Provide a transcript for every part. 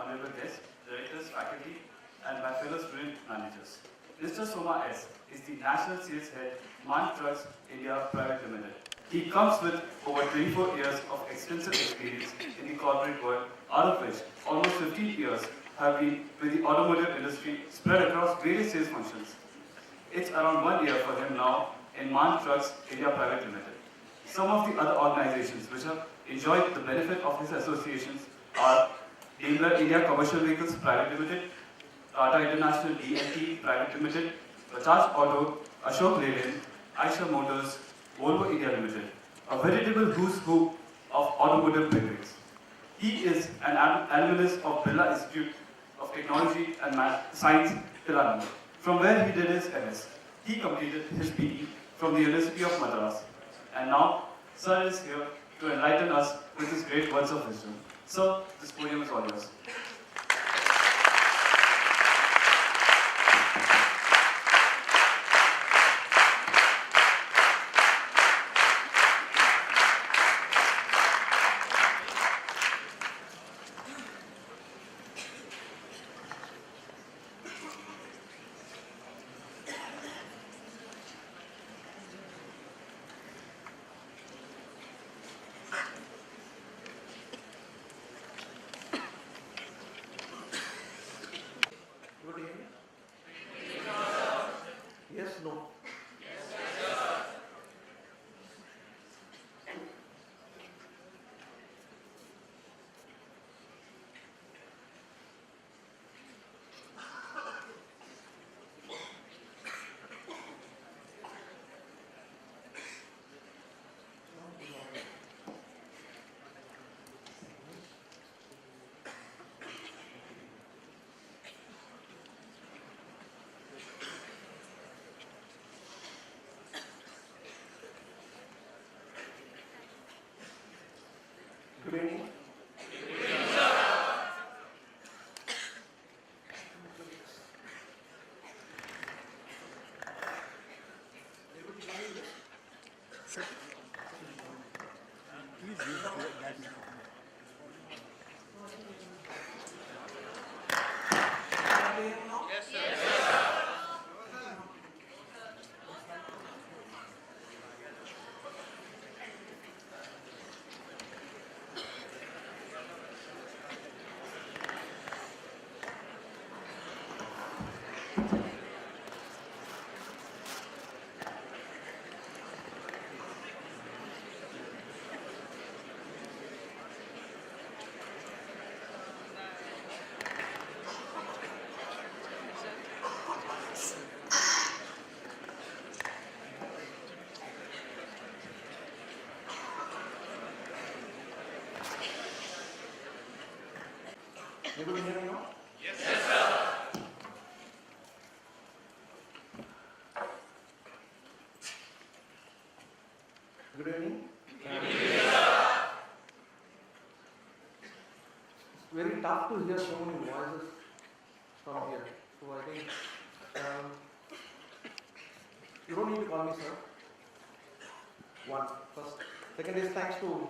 honorable guests, directors, faculty, and my fellow student managers. Mr. Soma S. is the National Sales Head, ManTrucks India Private Limited. He comes with over 24 years of extensive experience in the corporate world, out of which almost 15 years have been with the automotive industry spread across various sales functions. It's around 1 year for him now in ManTrucks India Private Limited. Some of the other organizations which have enjoyed the benefit of his associations are Daimler India Commercial Vehicles Private Limited, Tata International DLT Private Limited, Bajaj Auto, Ashok Leyland, Eicher Motors, Volvo India Limited, a veritable who's who of automotive pedigree. He is an alumnus of Birla Institute of Technology and Science, Tirunelveli, from where he did his MS. He completed his PE from the University of Madras. And now, Sir is here to enlighten us with his great words of wisdom. Sir, this podium is all yours. Yes, no. Good evening. Able to hear me now? Yes, sir. Good evening. It's very tough to hear so many voices from here. So I think you don't need to call me sir. One. First. Second is thanks to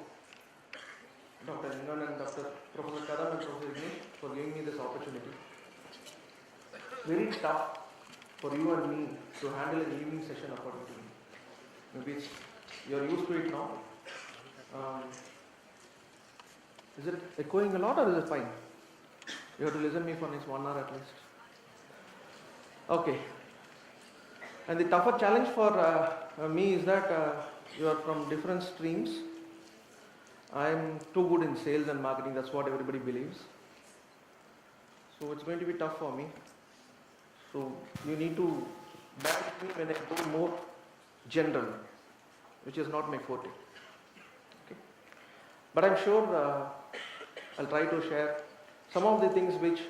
Dr. Lingan and Dr. Professor Kadam and Professor Ignish for giving me this opportunity. Very tough for you and me to handle an evening session according to me. Maybe you're used to it now. Is it echoing a lot or is it fine? You have to listen to me for next 1 hour at least. Okay. And the tougher challenge for me is that you are from different streams. I'm too good in sales and marketing, that's what everybody believes. So it's going to be tough for me. So you need to back me when I go more general, which is not my forte. Okay. But I'm sure I'll try to share some of the things which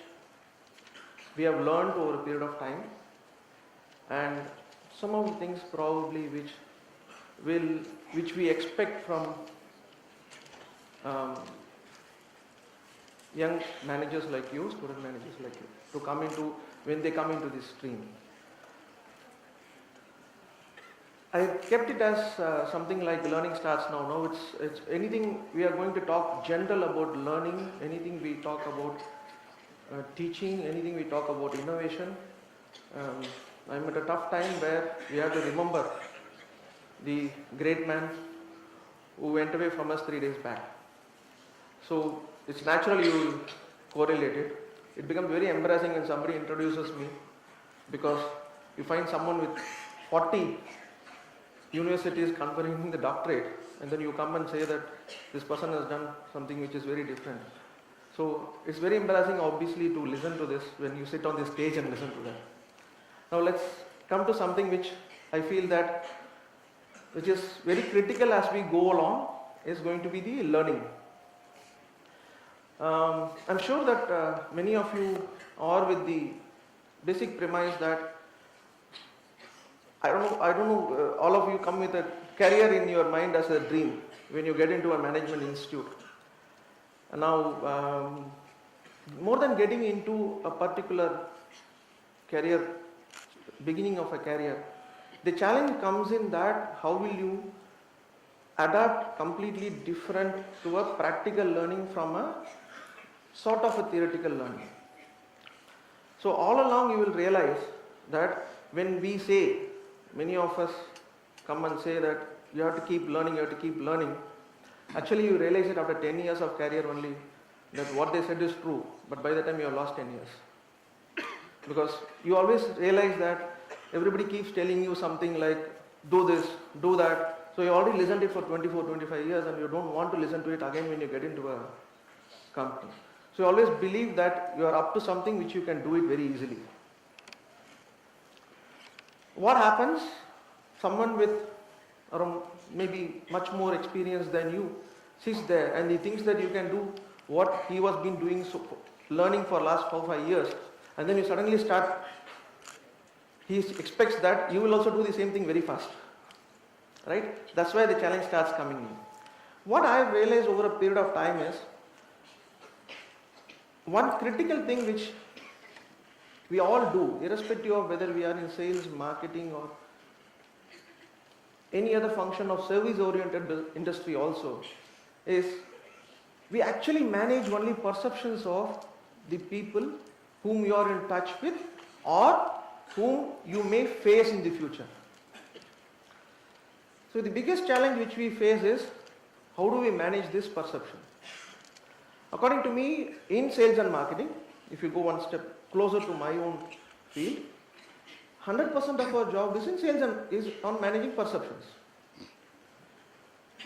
we have learned over a period of time, and some of the things probably which we expect from young managers like you, student managers like you, to come into, when they come into this stream. I kept it as something like learning starts now. Now it's anything we are going to talk general about learning, anything we talk about teaching, anything we talk about innovation, I'm at a tough time where we have to remember the great man who went away from us 3 days back. So it's natural you will correlate it. It becomes very embarrassing when somebody introduces me, because you find someone with 40 universities conferring the doctorate, and then you come and say that this person has done something which is very different. So it's very embarrassing, obviously, to listen to this when you sit on the stage and listen to that. Now let's come to something which I feel that which is very critical as we go along, is going to be the learning. I'm sure that many of you are with the basic premise that I don't know, all of you come with a career in your mind as a dream when you get into a management institute. And now, more than getting into a particular career, beginning of a career, the challenge comes in that how will you adapt completely different to a practical learning from a sort of a theoretical learning. So all along you will realize that when we say, many of us come and say that you have to keep learning, you have to keep learning. Actually you realize it after 10 years of career only, that what they said is true, but by the time you have lost 10 years. Because you always realize that everybody keeps telling you something like, do this, do that. So you already listened to it for 24, 25 years and you don't want to listen to it again when you get into a company. So you always believe that you are up to something which you can do it very easily. What happens? Someone with around maybe much more experience than you sits there and he thinks that you can do what he was been doing, learning for last 4 or 5 years, and then you suddenly start, he expects that you will also do the same thing very fast. Right? That's why the challenge starts coming in. What I have realized over a period of time is, one critical thing which we all do, irrespective of whether we are in sales, marketing or any other function of service-oriented industry also, is we actually manage only perceptions of the people whom you are in touch with or whom you may face in the future. So the biggest challenge which we face is, how do we manage this perception? According to me, in sales and marketing, if you go one step closer to my own field, 100% of our job is in sales and is on managing perceptions.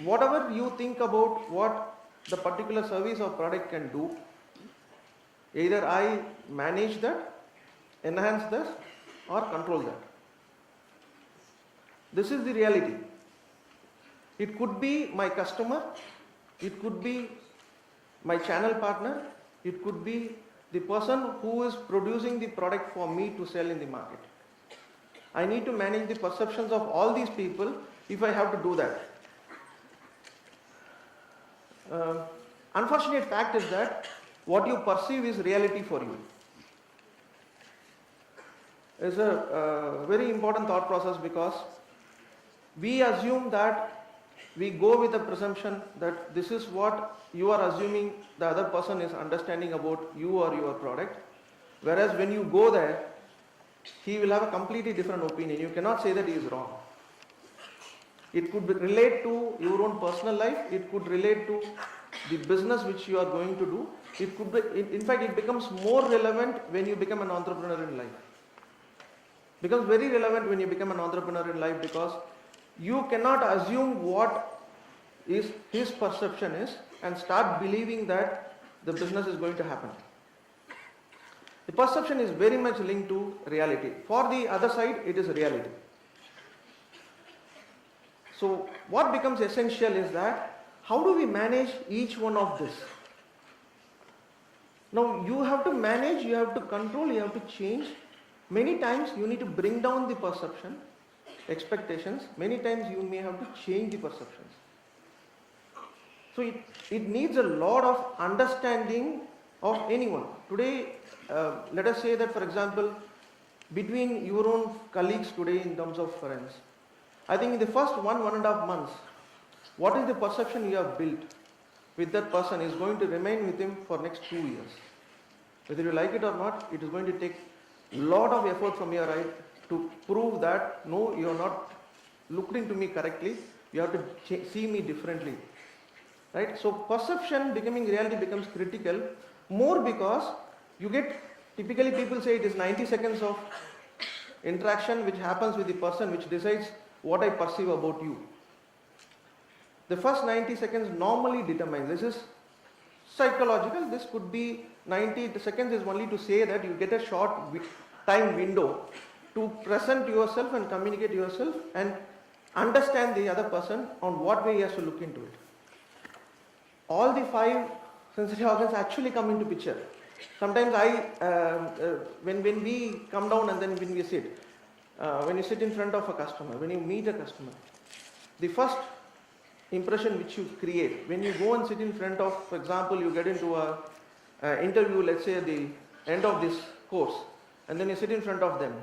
Whatever you think about what the particular service or product can do, either I manage that, enhance that, or control that. This is the reality. It could be my customer, it could be my channel partner, it could be the person who is producing the product for me to sell in the market. I need to manage the perceptions of all these people if I have to do that. Unfortunate fact is that what you perceive is reality for you. It's a very important thought process, because we assume that we go with the presumption that this is what you are assuming the other person is understanding about you or your product, whereas when you go there, he will have a completely different opinion. You cannot say that he is wrong. It could relate to your own personal life, it could relate to the business which you are going to do. It could be, in fact, it becomes more relevant when you become an entrepreneur in life. It becomes very relevant when you become an entrepreneur in life, because you cannot assume what is his perception is and start believing that the business is going to happen. The perception is very much linked to reality. For the other side, it is reality. So what becomes essential is that how do we manage each one of this? Now you have to manage, you have to control, you have to change. Many times you need to bring down the perception, expectations. Many times you may have to change the perceptions. So it needs a lot of understanding of anyone. Today, let us say that, for example, between your own colleagues today in terms of friends, I think in the first 1.5 months, what is the perception you have built with that person is going to remain with him for next 2 years. Whether you like it or not, it is going to take a lot of effort from your side to prove that no, you are not looked into me correctly, you have to see me differently. Right? So perception becoming reality becomes critical more because you get, typically people say it is 90 seconds of interaction which happens with the person which decides what I perceive about you. The first 90 seconds normally determines, this is psychological, this could be 90 seconds is only to say that you get a short time window to present yourself and communicate yourself and understand the other person on what way he has to look into it. All the 5 sensory organs actually come into picture. Sometimes when we come down and then when we sit, when you sit in front of a customer, when you meet a customer, the first impression which you create, when you go and sit in front of, for example, you get into a interview, let's say at the end of this course, and then you sit in front of them.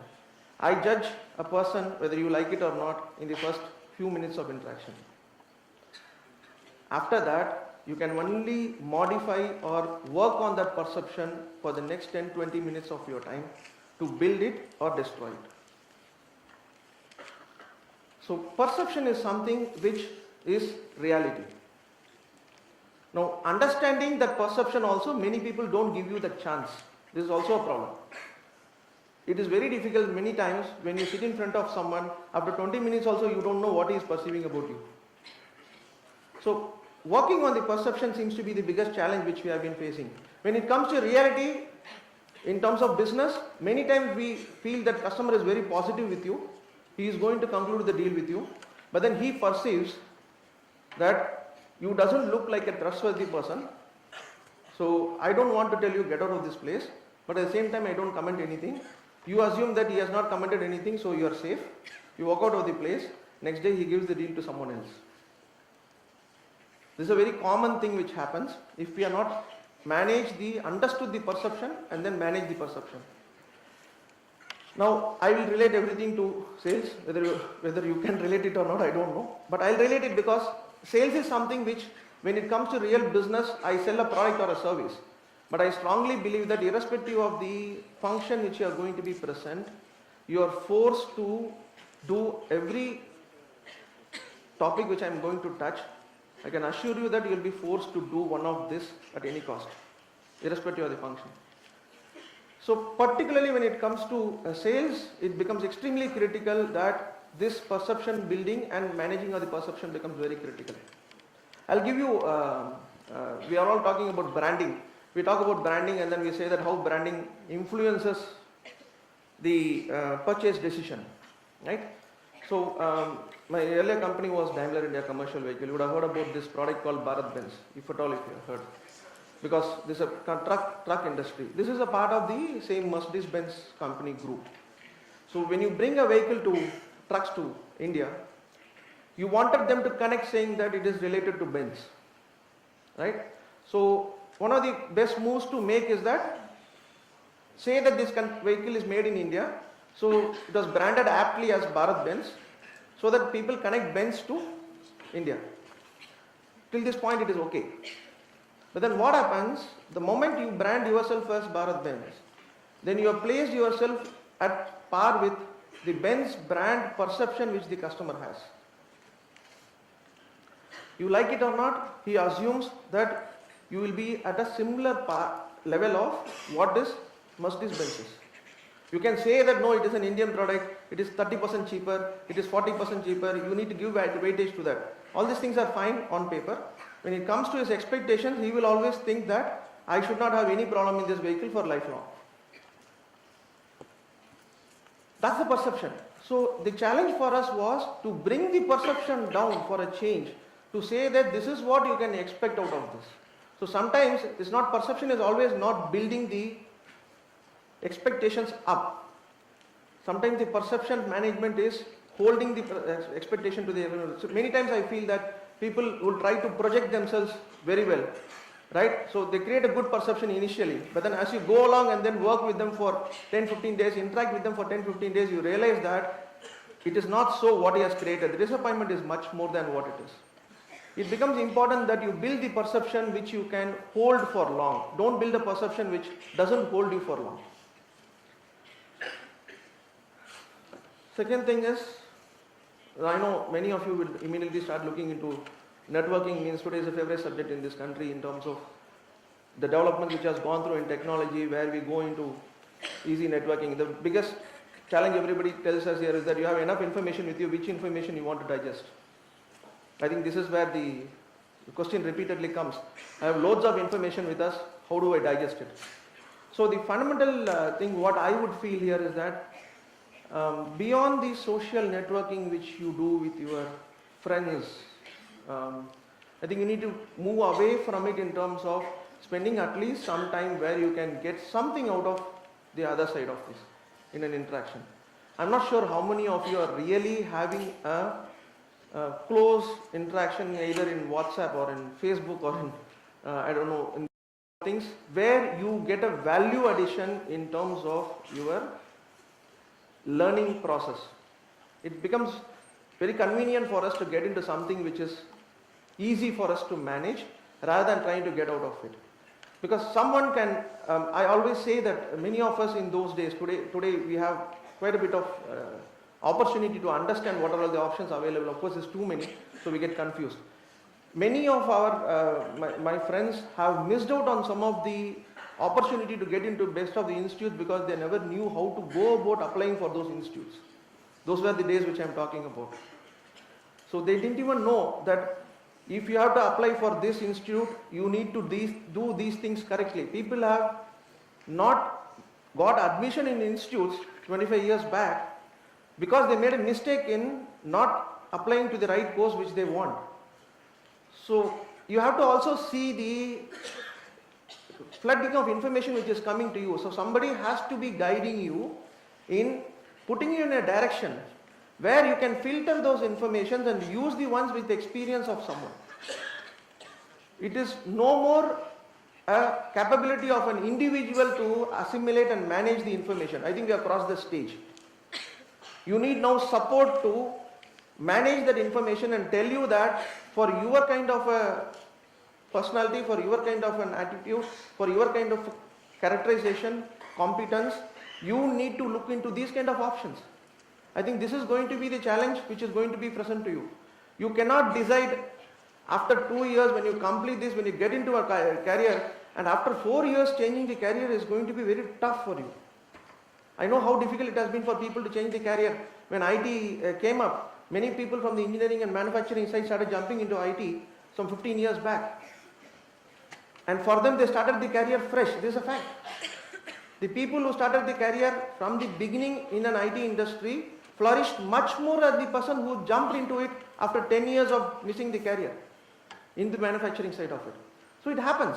I judge a person whether you like it or not in the first few minutes of interaction. After that, you can only modify or work on that perception for the next 10-20 minutes of your time to build it or destroy it. So perception is something which is reality. Now understanding that perception also, many people don't give you the chance. This is also a problem. It is very difficult many times when you sit in front of someone, after 20 minutes also you don't know what he is perceiving about you. So working on the perception seems to be the biggest challenge which we have been facing. When it comes to reality, in terms of business, many times we feel that customer is very positive with you. He is going to conclude the deal with you, but then he perceives that you doesn't look like a trustworthy person. So I don't want to tell you get out of this place, but at the same time I don't comment anything. You assume that he has not commented anything, so you are safe. You walk out of the place. Next day he gives the deal to someone else. This is a very common thing which happens if we are not understood the perception and then manage the perception. Now I will relate everything to sales, whether you can relate it or not, I don't know. But I'll relate it because sales is something which, when it comes to real business, I sell a product or a service. But I strongly believe that irrespective of the function which you are going to be present, you are forced to do every topic which I am going to touch. I can assure you that you will be forced to do one of this at any cost, irrespective of the function. So particularly when it comes to sales, it becomes extremely critical that this perception building and managing of the perception becomes very critical. I'll give you, we are all talking about branding. We talk about branding and then we say that how branding influences the purchase decision, right? So my earlier company was Daimler India Commercial Vehicle. You would have heard about this product called Bharat Benz, if at all if you have heard. Because this is a truck industry. This is a part of the same Mercedes-Benz company group. So when you bring a vehicle to trucks to India, you wanted them to connect saying that it is related to Benz, right? So one of the best moves to make is that say that this vehicle is made in India, so it was branded aptly as Bharat Benz, so that people connect Benz to India. Till this point it is okay. But then what happens, the moment you brand yourself as Bharat Benz, then you have placed yourself at par with the Benz brand perception which the customer has. You like it or not, he assumes that you will be at a similar level of what this Mercedes-Benz is. You can say that no, it is an Indian product, it is 30% cheaper, it is 40% cheaper, you need to give weightage to that. All these things are fine on paper. When it comes to his expectations, he will always think that I should not have any problem in this vehicle for lifelong. That's the perception. So the challenge for us was to bring the perception down for a change, to say that this is what you can expect out of this. So sometimes it's not, perception is always not building the expectations up. Sometimes the perception management is holding the expectation to the level. So many times I feel that people will try to project themselves very well, right? So they create a good perception initially, but then as you go along and then work with them for 10-15 days, interact with them for 10-15 days, you realize that it is not so what he has created. The disappointment is much more than what it is. it becomes important that you build the perception which you can hold for long. Don't build a perception which doesn't hold you for long. Second thing is, I know many of you will immediately start looking into networking. Means today is a favorite subject in this country in terms of the development which has gone through in technology, where we go into easy networking. The biggest challenge everybody tells us here is that you have enough information with you, which information you want to digest. I think this is where the question repeatedly comes. I have loads of information with us, how do I digest it? So the fundamental thing what I would feel here is that beyond the social networking which you do with your friends, I think you need to move away from it in terms of spending at least some time where you can get something out of the other side of this in an interaction. I'm not sure how many of you are really having a close interaction either in WhatsApp or in Facebook or in, I don't know, in things where you get a value addition in terms of your learning process. It becomes very convenient for us to get into something which is easy for us to manage rather than trying to get out of it. Because someone can, I always say that many of us in those days, today we have quite a bit of opportunity to understand what are all the options available. Of course, there's too many, so we get confused. Many of our, my friends have missed out on some of the opportunity to get into best of the institutes because they never knew how to go about applying for those institutes. Those were the days which I'm talking about. So they didn't even know that if you have to apply for this institute, you need to do these things correctly. People have not got admission in institutes 25 years back because they made a mistake in not applying to the right course which they want. So you have to also see the flooding of information which is coming to you. So somebody has to be guiding you in putting you in a direction where you can filter those informations and use the ones with the experience of someone. It is no more a capability of an individual to assimilate and manage the information. I think we have crossed the stage. You need now support to manage that information and tell you that for your kind of a personality, for your kind of an attitude, for your kind of characterization, competence, you need to look into these kind of options. I think this is going to be the challenge which is going to be present to you. You cannot decide after 2 years when you complete this, when you get into a career, and after 4 years changing the career is going to be very tough for you. I know how difficult it has been for people to change the career. When IT came up, many people from the engineering and manufacturing side started jumping into IT some 15 years back. And for them they started the career fresh. This is a fact. The people who started the career from the beginning in an IT industry flourished much more than the person who jumped into it after 10 years of missing the career in the manufacturing side of it. So it happens.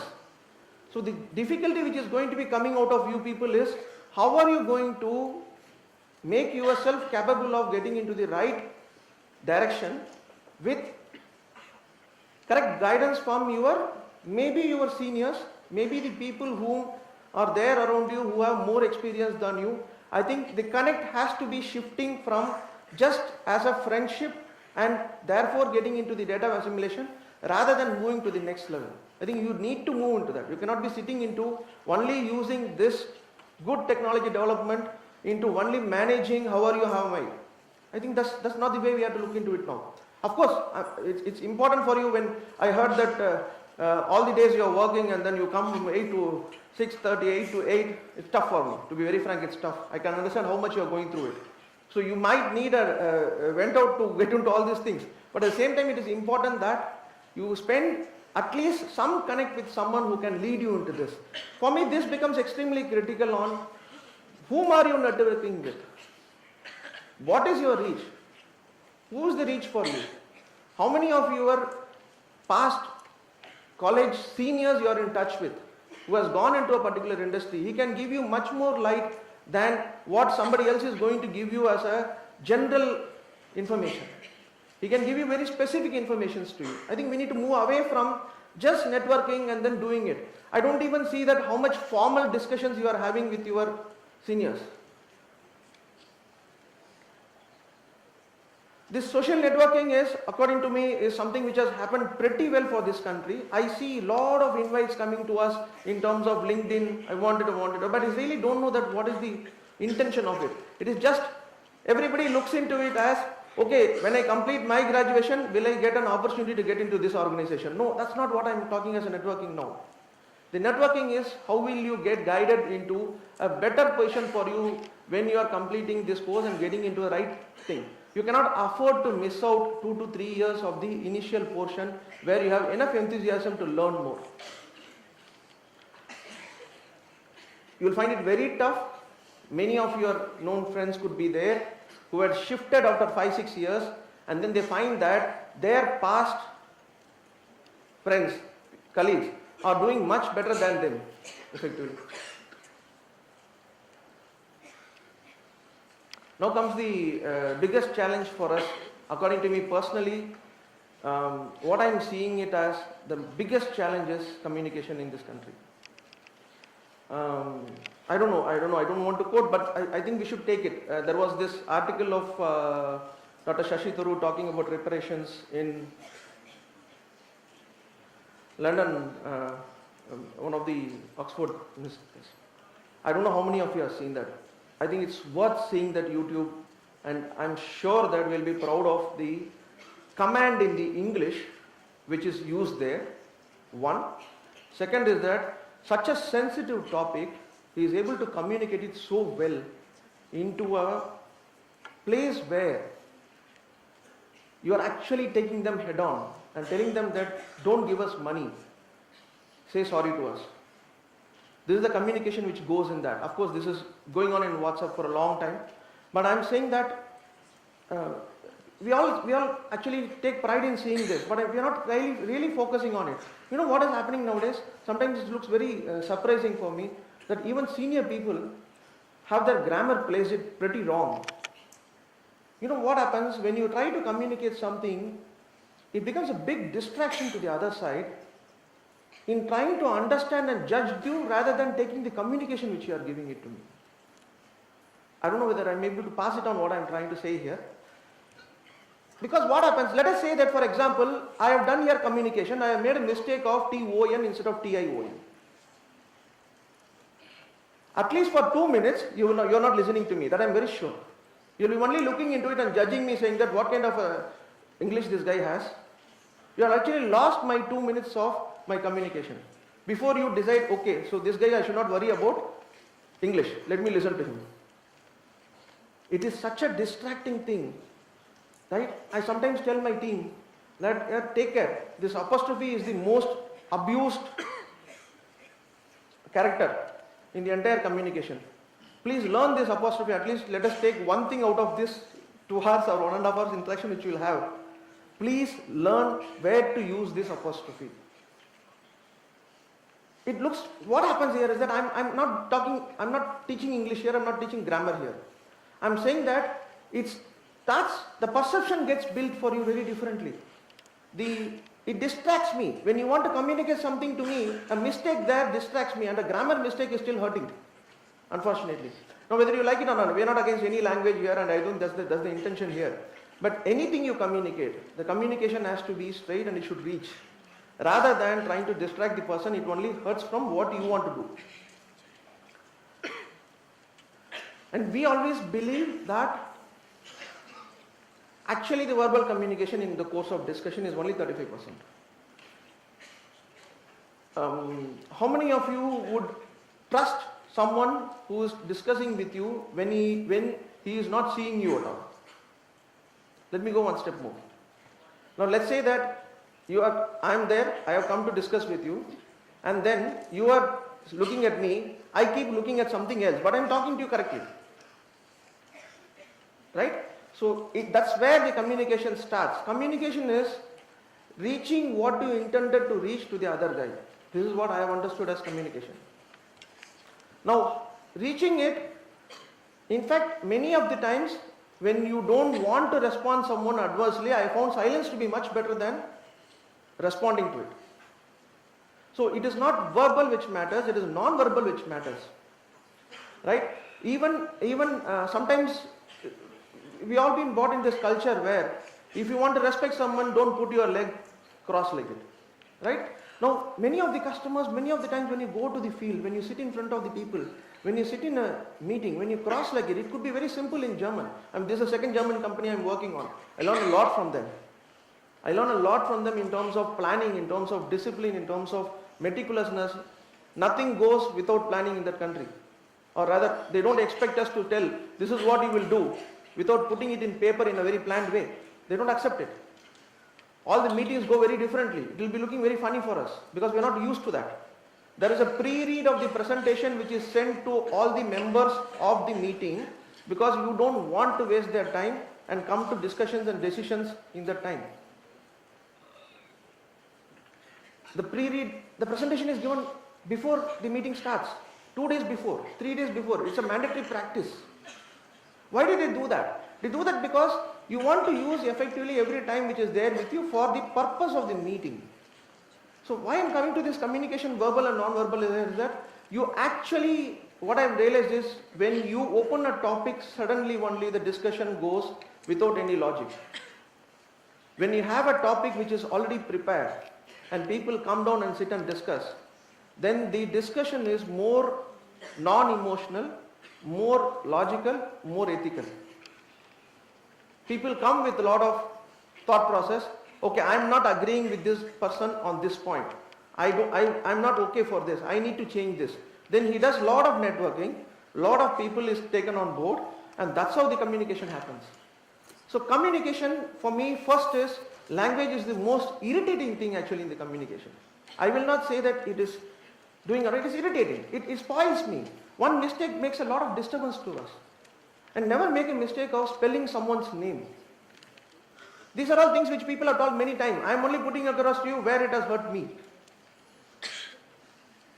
So the difficulty which is going to be coming out of you people is how are you going to make yourself capable of getting into the right direction with correct guidance from maybe your seniors, maybe the people who are there around you who have more experience than you. I think the connect has to be shifting from just as a friendship and therefore getting into the data assimilation rather than moving to the next level. I think you need to move into that. You cannot be sitting into only using this good technology development into only managing how are you, how am I. I think that's not the way we have to look into it now. Of course, it's important for you when I heard that all the days you are working and then you come from 8 to 6:30, 8 to 8, it's tough for me. To be very frank, it's tough. I can understand how much you are going through it. So you might need a vent out to get into all these things. But at the same time, it is important that you spend at least some connect with someone who can lead you into this. For me, this becomes extremely critical on whom are you networking with? What is your reach? Who is the reach for you? How many of your past college seniors you are in touch with who has gone into a particular industry? He can give you much more light than what somebody else is going to give you as a general information. He can give you very specific informations to you. I think we need to move away from just networking and then doing it. I don't even see that how much formal discussions you are having with your seniors. This social networking is, according to me, is something which has happened pretty well for this country. I see a lot of invites coming to us in terms of LinkedIn, I wanted, but I really don't know that what is the intention of it. It is just, everybody looks into it as, okay, when I complete my graduation, will I get an opportunity to get into this organization? No, that's not what I'm talking as a networking now. The networking is how will you get guided into a better position for you when you are completing this course and getting into the right thing. You cannot afford to miss out 2 to 3 years of the initial portion where you have enough enthusiasm to learn more. You will find it very tough. Many of your known friends could be there who had shifted after 5-6 years, and then they find that their past friends, colleagues are doing much better than them effectively. Now comes the biggest challenge for us, according to me personally. What I am seeing it as the biggest challenge is communication in this country. I don't know, I don't want to quote, but I think we should take it. There was this article of Dr. Shashi Tharoor talking about reparations in London, one of the Oxford universities. I don't know how many of you have seen that. I think it's worth seeing that YouTube, and I'm sure that we'll be proud of the command in the English which is used there. One. Second is that such a sensitive topic, he is able to communicate it so well into a place where you are actually taking them head on and telling them that don't give us money, say sorry to us. This is the communication which goes in that. Of course, this is going on in WhatsApp for a long time, but I'm saying that we all actually take pride in seeing this, but we are not really focusing on it. You know what is happening nowadays? Sometimes it looks very surprising for me that even senior people have their grammar placed it pretty wrong. You know what happens when you try to communicate something, it becomes a big distraction to the other side in trying to understand and judge you rather than taking the communication which you are giving it to me. I don't know whether I'm able to pass it on what I'm trying to say here. Because what happens, let us say that for example, I have done here communication, I have made a mistake of T-O-N instead of T-I-O-N. At least for 2 minutes, you're not listening to me, that I'm very sure. You'll be only looking into it and judging me, saying that what kind of English this guy has. You have actually lost my 2 minutes of my communication. Before you decide, okay, so this guy I should not worry about English, let me listen to him. It is such a distracting thing, right? I sometimes tell my team that take care, this apostrophe is the most abused character in the entire communication. Please learn this apostrophe, at least let us take one thing out of this 2 hours or 1.5 hours interaction which you will have. Please learn where to use this apostrophe. It looks, what happens here is that I'm not teaching English here, I'm not teaching grammar here. I'm saying that the perception gets built for you very differently. It distracts me. When you want to communicate something to me, a mistake there distracts me, and a grammar mistake is still hurting, unfortunately. Now whether you like it or not, we are not against any language here, and I don't, that's the intention here. But anything you communicate, the communication has to be straight and it should reach. Rather than trying to distract the person, it only hurts from what you want to do. And we always believe that actually the verbal communication in the course of discussion is only 35%. How many of you would trust someone who is discussing with you when he is not seeing you at all? Let me go one step more. Now let's say that I am there, I have come to discuss with you, and then you are looking at me, I keep looking at something else, but I am talking to you correctly. Right? So that's where the communication starts. Communication is reaching what you intended to reach to the other guy. This is what I have understood as communication. Now, reaching it, in fact, many of the times when you don't want to respond someone adversely, I found silence to be much better than responding to it. So it is not verbal which matters, it is non-verbal which matters. Right? Even sometimes we all been brought in this culture where if you want to respect someone, don't put your leg cross-legged, right? Now, many of the customers, many of the times when you go to the field, when you sit in front of the people, when you sit in a meeting, when you cross-legged, it could be very simple in German. This is the second German company I'm working on. I learned a lot from them. I learned a lot from them in terms of planning, in terms of discipline, in terms of meticulousness. Nothing goes without planning in that country. Or rather, they don't expect us to tell, this is what you will do, without putting it in paper in a very planned way. They don't accept it. All the meetings go very differently. It will be looking very funny for us because we are not used to that. There is a pre-read of the presentation which is sent to all the members of the meeting because you don't want to waste their time and come to discussions and decisions in that time. The pre-read, the presentation is given before the meeting starts, 2 days before, 3 days before. It's a mandatory practice. Why did they do that? They do that because you want to use effectively every time which is there with you for the purpose of the meeting. So why I'm coming to this communication, verbal and non-verbal, is that you actually, what I've realized is when you open a topic, suddenly only the discussion goes without any logic. When you have a topic which is already prepared and people come down and sit and discuss, then the discussion is more non-emotional, more logical, more ethical. People come with a lot of thought process. Okay, I'm not agreeing with this person on this point. I'm not okay for this. I need to change this. Then he does a lot of networking, lot of people is taken on board, and that's how the communication happens. So communication for me first is, language is the most irritating thing actually in the communication. I will not say that it is doing it is irritating. It spoils me. One mistake makes a lot of disturbance to us. And never make a mistake of spelling someone's name. These are all things which people are told many times. I am only putting across to you where it has hurt me.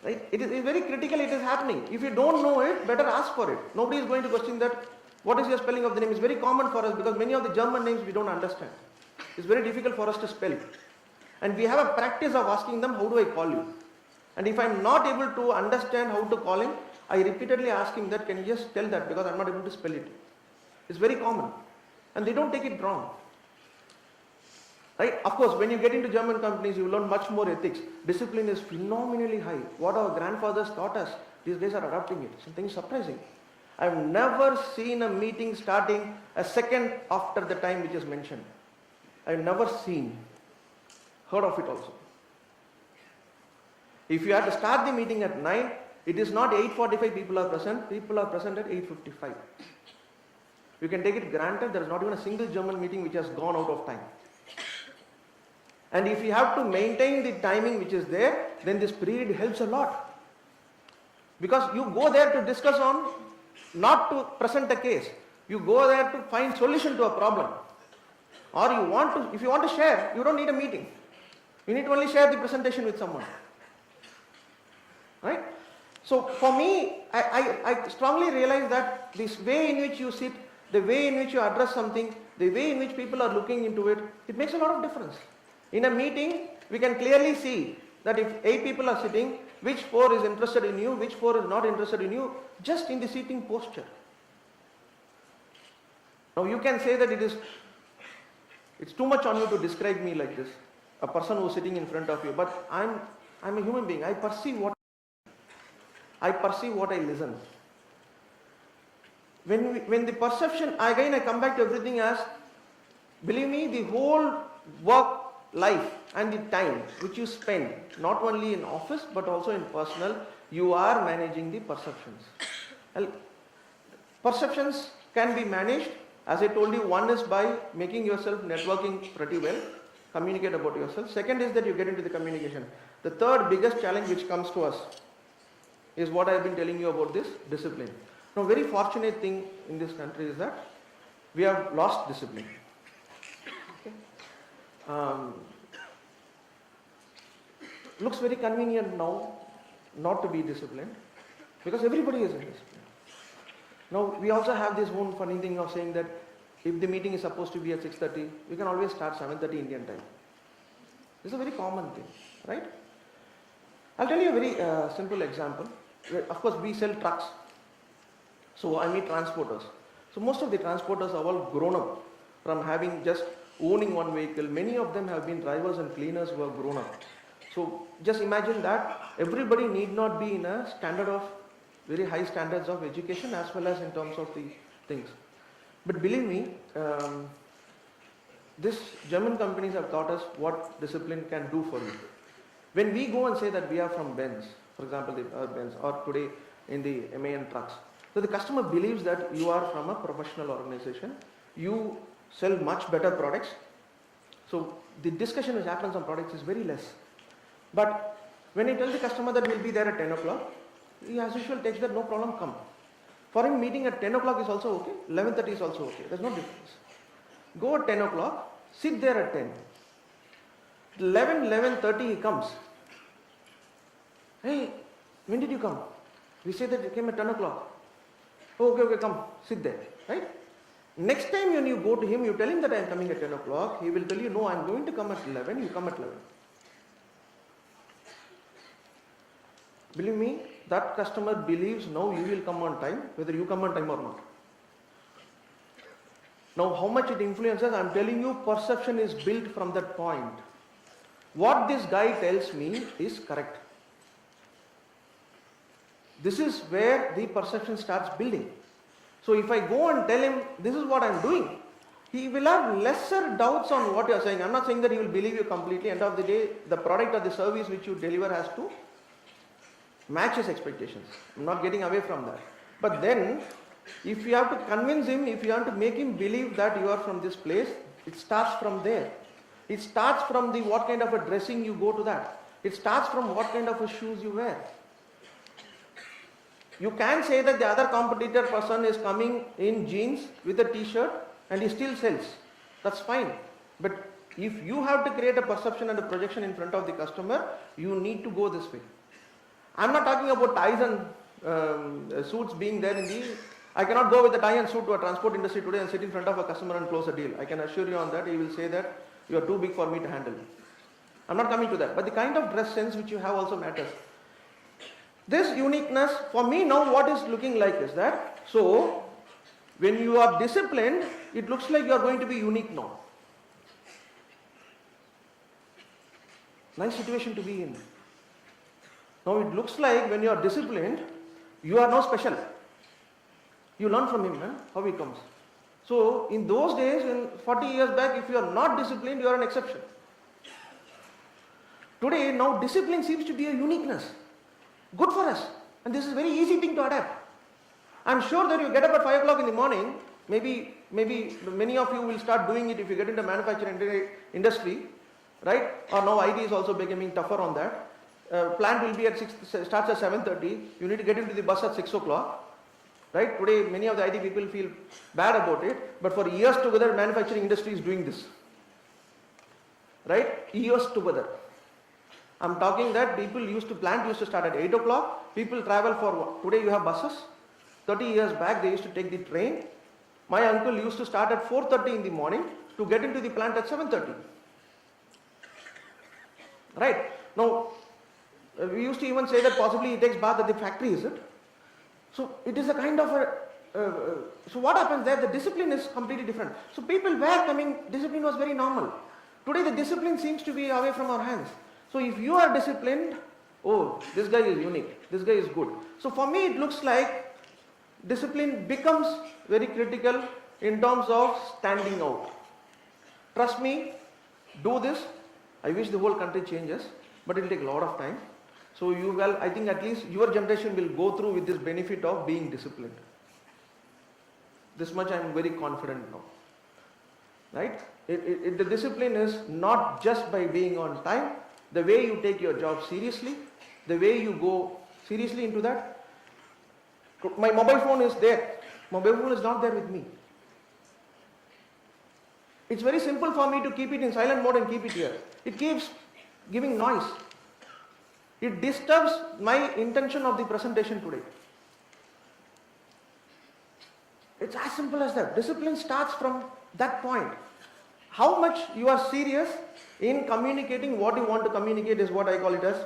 Right? It is very critical, it is happening. If you don't know it, better ask for it. Nobody is going to question that, what is your spelling of the name? It's very common for us because many of the German names we don't understand. It's very difficult for us to spell. And we have a practice of asking them, how do I call you? And if I am not able to understand how to call him, I repeatedly ask him that, can you just tell that because I am not able to spell it. It's very common. And they don't take it wrong. Right? Of course, when you get into German companies, you learn much more ethics. Discipline is phenomenally high. What our grandfathers taught us, these days are adopting it. Something surprising. I've never seen a meeting starting a second after the time which is mentioned. I've never seen, heard of it also. If you have to start the meeting at 9, it is not 8:45 people are present at 8:55. You can take it granted there is not even a single German meeting which has gone out of time. And if you have to maintain the timing which is there, then this period helps a lot. Because you go there to discuss on, not to present a case. You go there to find solution to a problem. Or you want to, if you want to share, you don't need a meeting. You need to only share the presentation with someone. Right? So for me, I strongly realize that this way in which you sit, the way in which you address something, the way in which people are looking into it, it makes a lot of difference. In a meeting, we can clearly see that if 8 people are sitting, which 4 is interested in you, which 4 is not interested in you, just in the seating posture. Now you can say that it's too much on you to describe me like this, a person who is sitting in front of you, but I'm a human being. I perceive what I listen. When the perception, again I come back to everything as, believe me, the whole work life and the time which you spend, not only in office but also in personal, you are managing the perceptions. Perceptions can be managed, as I told you, one is by making yourself networking pretty well, communicate about yourself. Second is that you get into the communication. The third biggest challenge which comes to us is what I have been telling you about, this discipline. Now, very fortunate thing in this country is that we have lost discipline. Okay. Looks very convenient now not to be disciplined because everybody is indisciplined. Now, we also have this one funny thing of saying that if the meeting is supposed to be at 6:30, we can always start 7:30 Indian time. This is a very common thing, right? I'll tell you a very simple example. Of course, we sell trucks. So I meet transporters. So most of the transporters are all grown up from having just owning one vehicle. Many of them have been drivers and cleaners who have grown up. So just imagine that everybody need not be in a standard of very high standards of education as well as in terms of the things. But believe me, this German companies have taught us what discipline can do for you. When we go and say that we are from Benz, for example, Benz, or today in the ManTrucks, so the customer believes that you are from a professional organization, you sell much better products. So the discussion which happens on products is very less. But when you tell the customer that we'll be there at 10 o'clock, he as usual takes that no problem, come. For him, meeting at 10 o'clock is also okay, 11:30 is also okay, there's no difference. Go at 10 o'clock, sit there at 10. 11:30 he comes. Hey, when did you come? We say that you came at 10 o'clock. Oh, okay, come, sit there, right? Next time when you go to him, you tell him that I am coming at 10 o'clock, he will tell you, no, I am going to come at 11, you come at 11. Believe me, that customer believes now you will come on time, whether you come on time or not. Now, how much it influences, I am telling you, perception is built from that point. What this guy tells me is correct. This is where the perception starts building. So if I go and tell him, this is what I am doing, he will have lesser doubts on what you are saying. I am not saying that he will believe you completely. End of the day, the product or the service which you deliver has to match his expectations. I am not getting away from that. But then, if you have to convince him, if you have to make him believe that you are from this place, it starts from there. It starts from the what kind of a dressing you go to that. It starts from what kind of a shoes you wear. You can say that the other competitor person is coming in jeans with a t-shirt and he still sells. That's fine. But if you have to create a perception and a projection in front of the customer, you need to go this way. I'm not talking about ties and suits being there in the... I cannot go with a tie and suit to a transport industry today and sit in front of a customer and close a deal. I can assure you on that. He will say that you are too big for me to handle. I'm not coming to that. But the kind of dress sense which you have also matters. This uniqueness, for me now what is looking like is that, so when you are disciplined, it looks like you are going to be unique now. Nice situation to be in. Now it looks like when you are disciplined, you are now special. You learn from him, how he comes. So in those days, in 40 years back, if you are not disciplined, you are an exception. Today, now discipline seems to be a uniqueness. Good for us. And this is a very easy thing to adapt. I'm sure that you get up at 5 o'clock in the morning, maybe many of you will start doing it if you get into manufacturing industry, right? Or now IT is also becoming tougher on that. Plant will be at 6, starts at 7:30. You need to get into the bus at 6 o'clock. Right? Today, many of the IT people feel bad about it, but for years together, manufacturing industry is doing this. Right? Years together. I'm talking that plant used to start at 8 o'clock. People travel for what? Today you have buses. 30 years back, they used to take the train. My uncle used to start at 4:30 in the morning to get into the plant at 7:30. Right? Now, we used to even say that possibly he takes bath at the factory, is it? So it is a kind of a, so what happens there, the discipline is completely different. So people were coming, discipline was very normal. Today the discipline seems to be away from our hands. So if you are disciplined, oh, this guy is unique, this guy is good. So for me it looks like discipline becomes very critical in terms of standing out. Trust me, do this. I wish the whole country changes, but it will take a lot of time. So I think at least your generation will go through with this benefit of being disciplined. This much I am very confident now. Right? The discipline is not just by being on time, the way you take your job seriously, the way you go seriously into that. My mobile phone is there. Mobile phone is not there with me. It's very simple for me to keep it in silent mode and keep it here. It keeps giving noise. It disturbs my intention of the presentation today. It's as simple as that. Discipline starts from that point. How much you are serious in communicating what you want to communicate is what I call it as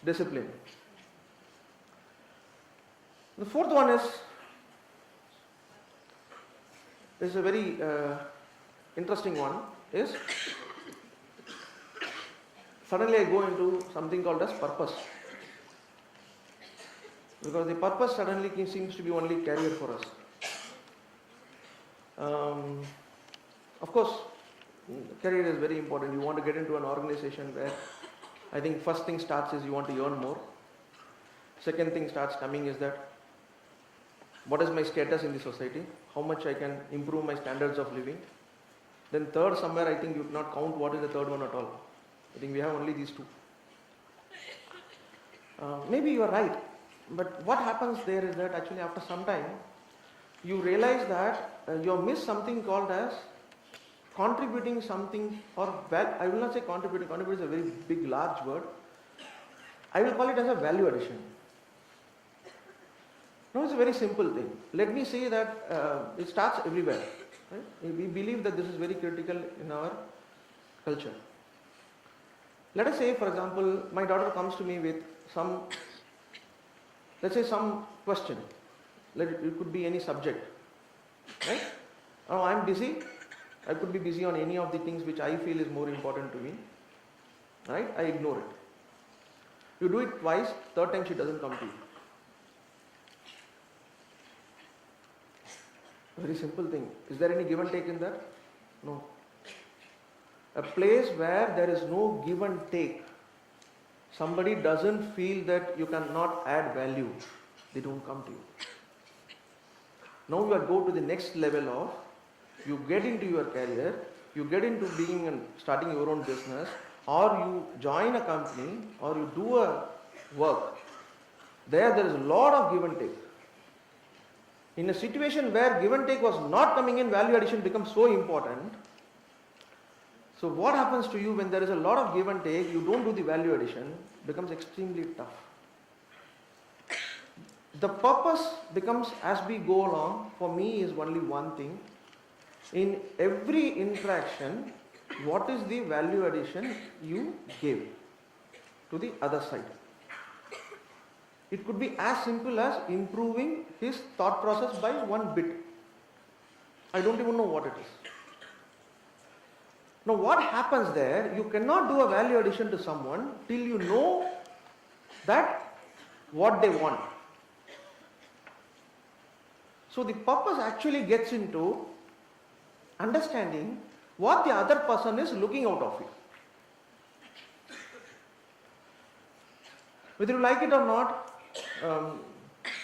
discipline. The fourth one is is a very interesting one, is suddenly I go into something called as purpose. Because the purpose suddenly seems to be only career for us. Of course, career is very important. You want to get into an organization where I think first thing starts is you want to earn more. Second thing starts coming is that what is my status in the society? How much I can improve my standards of living? Then third, somewhere I think you would not count what is the third one at all. I think we have only these two. Maybe you are right. But what happens there is that actually after some time, you realize that you have missed something called as contributing something, or I will not say contributing, contribute is a very big, large word. I will call it as a value addition. No, it's a very simple thing. Let me say that it starts everywhere. Right? We believe that this is very critical in our culture. Let us say, for example, my daughter comes to me with some, let's say some question. It could be any subject. Right? Now I am busy. I could be busy on any of the things which I feel is more important to me. Right? I ignore it. You do it twice, third time she doesn't come to you. Very simple thing. Is there any give and take in that? No. A place where there is no give and take, somebody doesn't feel that you cannot add value, they don't come to you. Now you go to the next level of, you get into your career, you get into being and starting your own business, or you join a company, or you do a work. There is a lot of give and take. In a situation where give and take was not coming in, value addition becomes so important. So what happens to you when there is a lot of give and take, you don't do the value addition, becomes extremely tough. The purpose becomes, as we go along, for me is only one thing. In every interaction, what is the value addition you give to the other side? It could be as simple as improving his thought process by one bit. I don't even know what it is. Now what happens there, you cannot do a value addition to someone till you know that what they want. So the purpose actually gets into understanding what the other person is looking out of you. Whether you like it or not,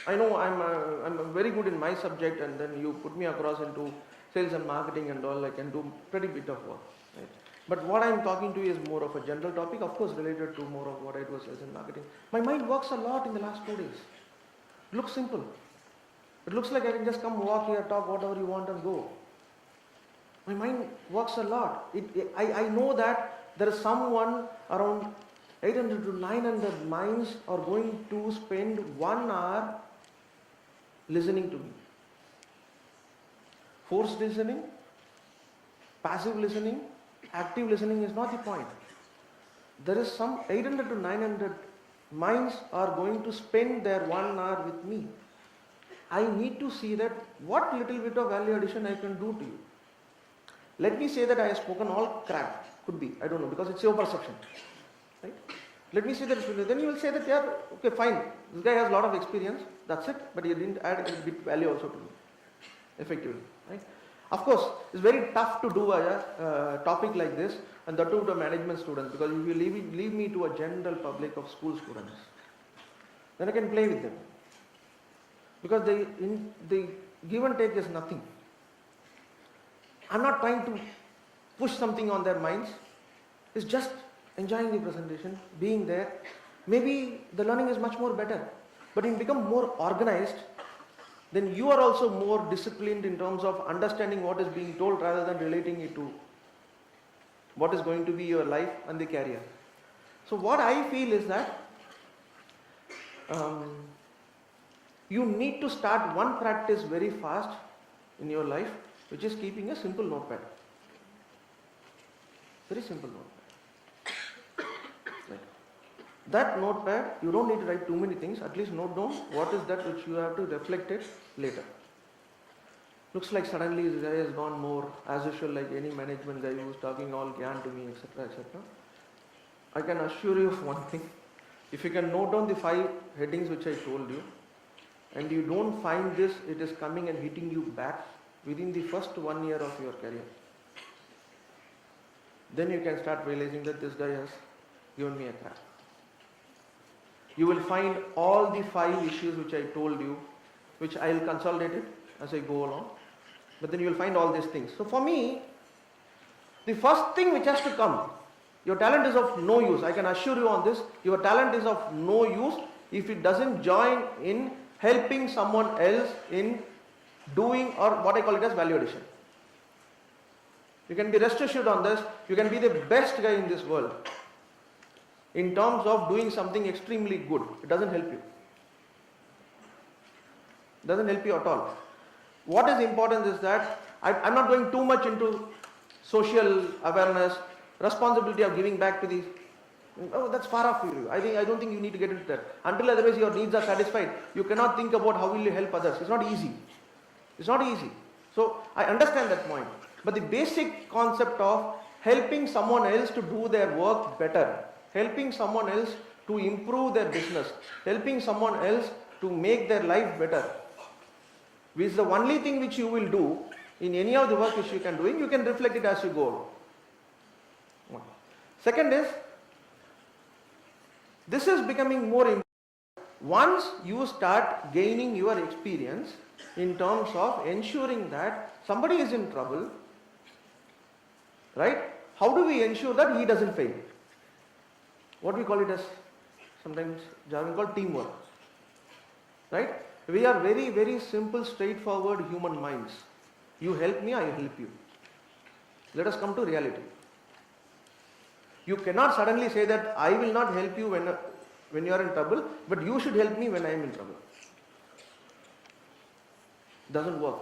I know I'm very good in my subject, and then you put me across into sales and marketing and all, I can do pretty bit of work. Right? But what I'm talking to you is more of a general topic, of course related to more of what I do as sales and marketing. My mind works a lot in the last 2 days. It looks simple. It looks like I can just come walk here, talk whatever you want and go. My mind works a lot. I know that there is someone around 800 to 900 minds are going to spend 1 hour listening to me. Forced listening, passive listening, active listening is not the point. There is some 800 to 900 minds are going to spend their 1 hour with me. I need to see that what little bit of value addition I can do to you. Let me say that I have spoken all crap. Could be, I don't know, because it's your perception. Right? Let me say that, then you will say that, yeah, okay, fine. This guy has a lot of experience, that's it, but he didn't add a bit value also to me, effectively. Right? Of course, it's very tough to do a topic like this, and that too to management students, because if you leave me to a general public of school students, then I can play with them. Because the give and take is nothing. I'm not trying to push something on their minds. It's just enjoying the presentation, being there. Maybe the learning is much more better. But you become more organized, then you are also more disciplined in terms of understanding what is being told rather than relating it to what is going to be your life and the career. So what I feel is that you need to start one practice very fast in your life, which is keeping a simple notepad. Very simple notepad. Right. That notepad, you don't need to write too many things, at least note down what is that which you have to reflect it later. Looks like suddenly this guy has gone more, as usual, like any management guy who's talking all gyan to me, etc., etc. I can assure you of one thing. If you can note down the 5 headings which I told you, and you don't find this, it is coming and hitting you back within the first 1 year of your career, then you can start realizing that this guy has given me a crap. You will find all the 5 issues which I told you, which I will consolidate it as I go along, but then you will find all these things. So for me, the first thing which has to come, your talent is of no use. I can assure you on this, your talent is of no use if it doesn't join in helping someone else in doing, or what I call it as value addition. You can be rest assured on this, you can be the best guy in this world in terms of doing something extremely good. It doesn't help you. It doesn't help you at all. What is important is that I'm not going too much into social awareness, responsibility of giving back to these. Oh, that's far off for you. I don't think you need to get into that. Until otherwise your needs are satisfied, you cannot think about how will you help others. It's not easy. It's not easy. So I understand that point. But the basic concept of helping someone else to do their work better, helping someone else to improve their business, helping someone else to make their life better, which is the only thing which you will do in any of the work which you can do, you can reflect it as you go along. Second is, this is becoming more important once you start gaining your experience in terms of ensuring that somebody is in trouble, right? How do we ensure that he doesn't fail? What we call it as, sometimes jargon called teamwork, right? We are very, very simple, straightforward human minds. You help me, I help you. Let us come to reality. You cannot suddenly say that I will not help you when you are in trouble, but you should help me when I am in trouble. Doesn't work.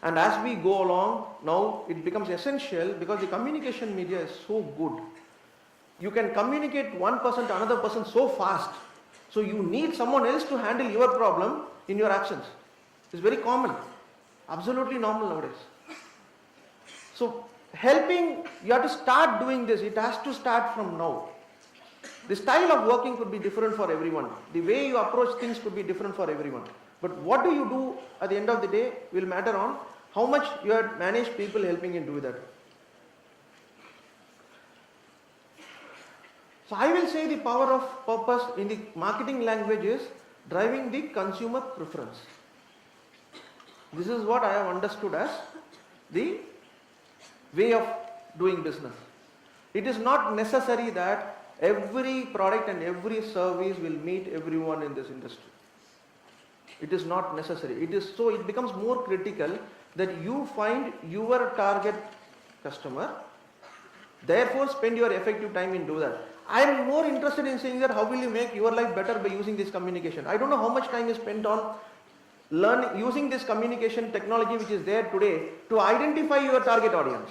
And as we go along, now it becomes essential because the communication media is so good. You can communicate one person to another person so fast. So you need someone else to handle your problem in your absence. It's very common. Absolutely normal nowadays. So helping, you have to start doing this. It has to start from now. The style of working could be different for everyone. The way you approach things could be different for everyone. But what do you do at the end of the day will matter on how much you have managed people helping you do that. So I will say the power of purpose in the marketing language is driving the consumer preference. This is what I have understood as the way of doing business. It is not necessary that every product and every service will meet everyone in this industry. It is not necessary. It becomes more critical that you find your target customer, therefore spend your effective time in do that. I am more interested in saying that how will you make your life better by using this communication. I don't know how much time is spent on using this communication technology which is there today to identify your target audience.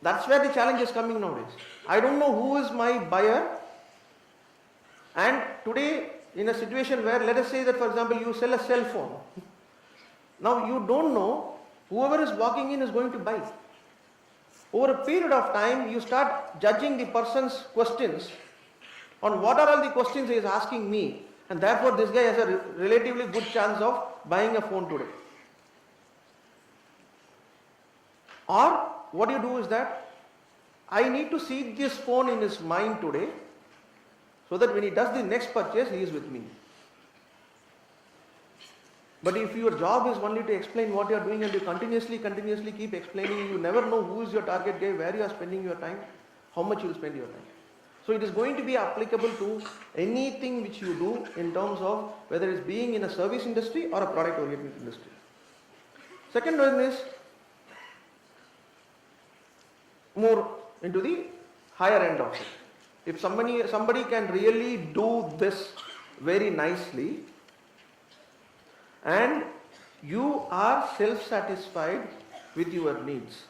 That's where the challenge is coming nowadays. I don't know who is my buyer, and today in a situation where, let us say that for example you sell a cell phone. Now you don't know whoever is walking in is going to buy. Over a period of time you start judging the person's questions on what are all the questions he is asking me, and therefore this guy has a relatively good chance of buying a phone today. Or what you do is that I need to see this phone in his mind today so that when he does the next purchase he is with me. But if your job is only to explain what you are doing and you continuously keep explaining, you never know who is your target guy, where you are spending your time, how much you will spend your time. So it is going to be applicable to anything which you do in terms of whether it's being in a service industry or a product oriented industry. Second one is more into the higher end of it. If somebody can really do this very nicely, and you are self-satisfied with your needs,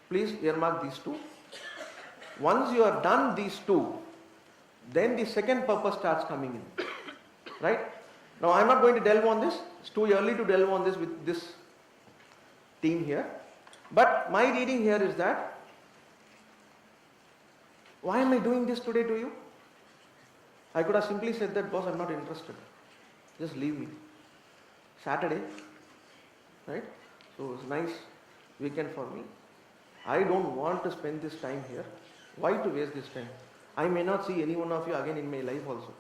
please earmark these two. Once you have done these two, then the second purpose starts coming in, right? Now I am not going to delve on this, it's too early to delve on this with this team here. But my reading here is that, why am I doing this today to you? I could have simply said that, boss, I'm not interested. Just leave me. Saturday, right? So it's a nice weekend for me. I don't want to spend this time here. Why to waste this time? I may not see any one of you again in my life also.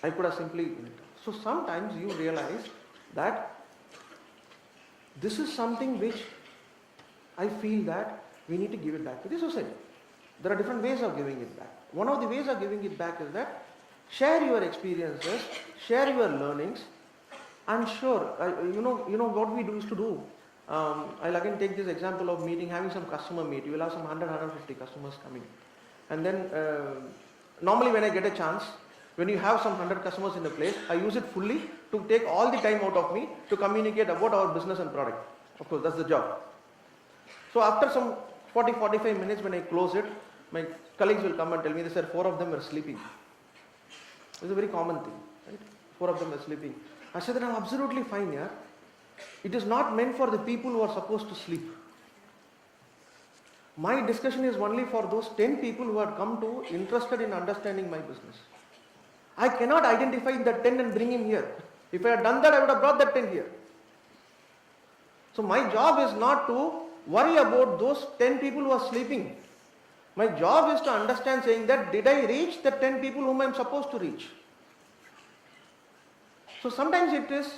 I could have simply... So sometimes you realize that this is something which I feel that we need to give it back to the society. There are different ways of giving it back. One of the ways of giving it back is that share your experiences, share your learnings. I'm sure, you know what we used to do. I'll again take this example of having some customer meet. You will have some 100, 150 customers coming. And then normally when I get a chance, when you have some 100 customers in a place, I use it fully to take all the time out of me to communicate about our business and product. Of course, that's the job. So after some 40, 45 minutes when I close it, my colleagues will come and tell me, they said 4 of them were sleeping. It's a very common thing, right? 4 of them were sleeping. I said that I'm absolutely fine here. It is not meant for the people who are supposed to sleep. My discussion is only for those 10 people who are come to interested in understanding my business. I cannot identify that 10 and bring him here. If I had done that, I would have brought that 10 here. So my job is not to worry about those 10 people who are sleeping. My job is to understand, saying that did I reach the 10 people whom I am supposed to reach? So sometimes it is,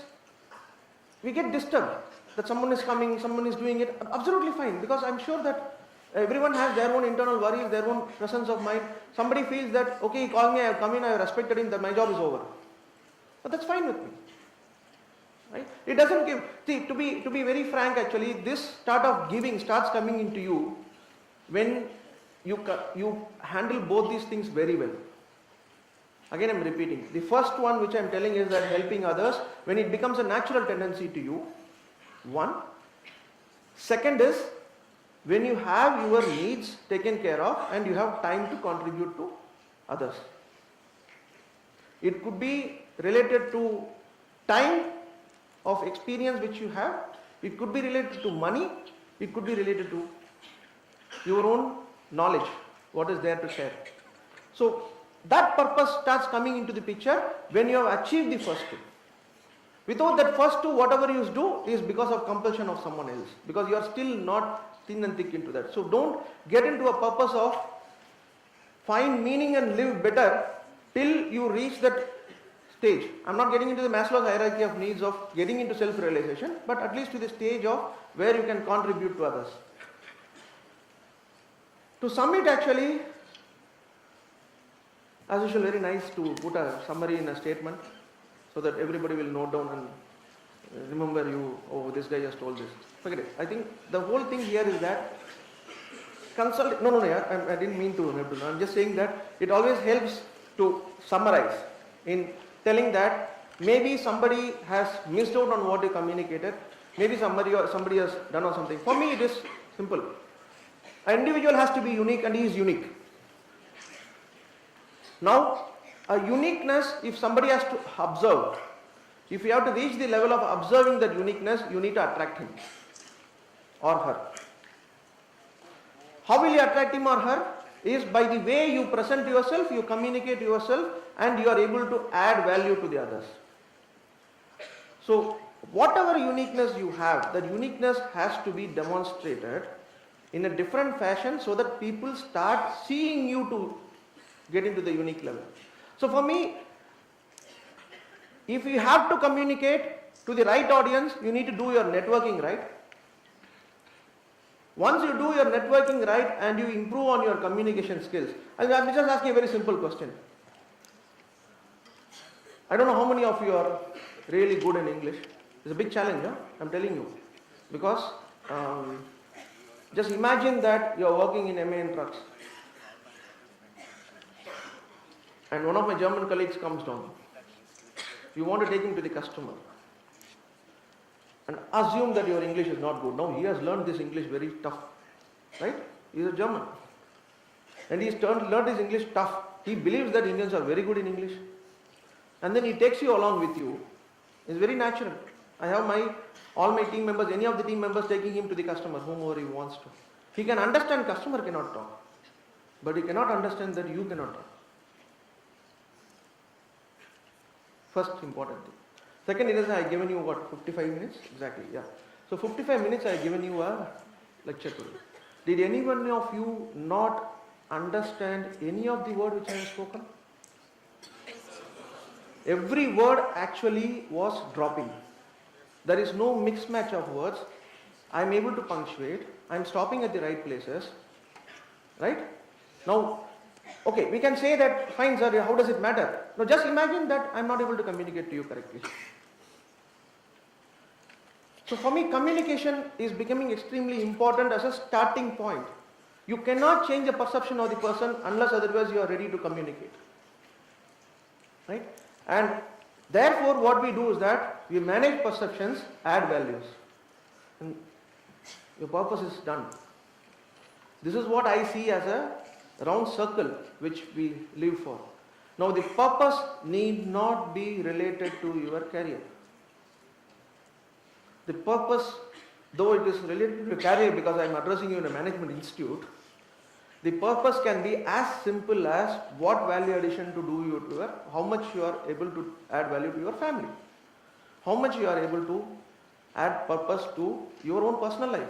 we get disturbed that someone is coming, someone is doing it. Absolutely fine, because I am sure that everyone has their own internal worries, their own presence of mind. Somebody feels that, okay, he called me, I have come in, I have respected him, that my job is over. But that's fine with me. Right? It doesn't give, see, to be very frank, actually, this start of giving starts coming into you when you handle both these things very well. Again, I am repeating. The first one which I am telling is that helping others, when it becomes a natural tendency to you, one. Second is, when you have your needs taken care of and you have time to contribute to others. It could be related to time of experience which you have. It could be related to money. It could be related to your own knowledge, what is there to share. So that purpose starts coming into the picture when you have achieved the first two. Without that first two, whatever you do is because of compulsion of someone else, because you are still not thin and thick into that. So don't get into a purpose of find meaning and live better till you reach that stage. I'm not getting into the Maslow's hierarchy of needs of getting into self-realization, but at least to the stage of where you can contribute to others. To sum it, actually, as usual, very nice to put a summary in a statement so that everybody will note down and remember you, oh, this guy just told this. Forget it. I think the whole thing here is that I didn't mean to. I'm just saying that it always helps to summarize in telling that maybe somebody has missed out on what you communicated, maybe somebody has done or something. For me, it is simple. An individual has to be unique, and he is unique. Now, a uniqueness, if somebody has to observe, if you have to reach the level of observing that uniqueness, you need to attract him or her. How will you attract him or her? Is by the way you present yourself, you communicate yourself, and you are able to add value to the others. So, whatever uniqueness you have, that uniqueness has to be demonstrated in a different fashion so that people start seeing you to get into the unique level. So for me, if you have to communicate to the right audience, you need to do your networking right. Once you do your networking right and you improve on your communication skills, I'm just asking a very simple question. I don't know how many of you are really good in English. It's a big challenge, huh? I'm telling you. Because just imagine that you are working in ManTrucks and one of my German colleagues comes down. You want to take him to the customer and assume that your English is not good. Now he has learned this English very tough, right? He is a German and he has learned his English tough. He believes that Indians are very good in English. and then he takes you along with you. It's very natural. I have all my team members, any of the team members taking him to the customer, whomever he wants to. He can understand customer cannot talk, but he cannot understand that you cannot talk. First important thing. Second is I have given you what, 55 minutes? Exactly, yeah. So 55 minutes I have given you a lecture today. Did anyone of you not understand any of the word which I have spoken? Every word actually was dropping. There is no mix match of words. I am able to punctuate. I am stopping at the right places. Right? Now, okay, we can say that, fine sir, how does it matter? Now just imagine that I am not able to communicate to you correctly. So for me, communication is becoming extremely important as a starting point. You cannot change the perception of the person unless otherwise you are ready to communicate. Right? And therefore what we do is that we manage perceptions, add values. And your purpose is done. This is what I see as a round circle which we live for. Now the purpose need not be related to your career. The purpose, though it is related to your career because I am addressing you in a management institute, the purpose can be as simple as what value addition to do you to your, how much you are able to add value to your family, how much you are able to add purpose to your own personal life,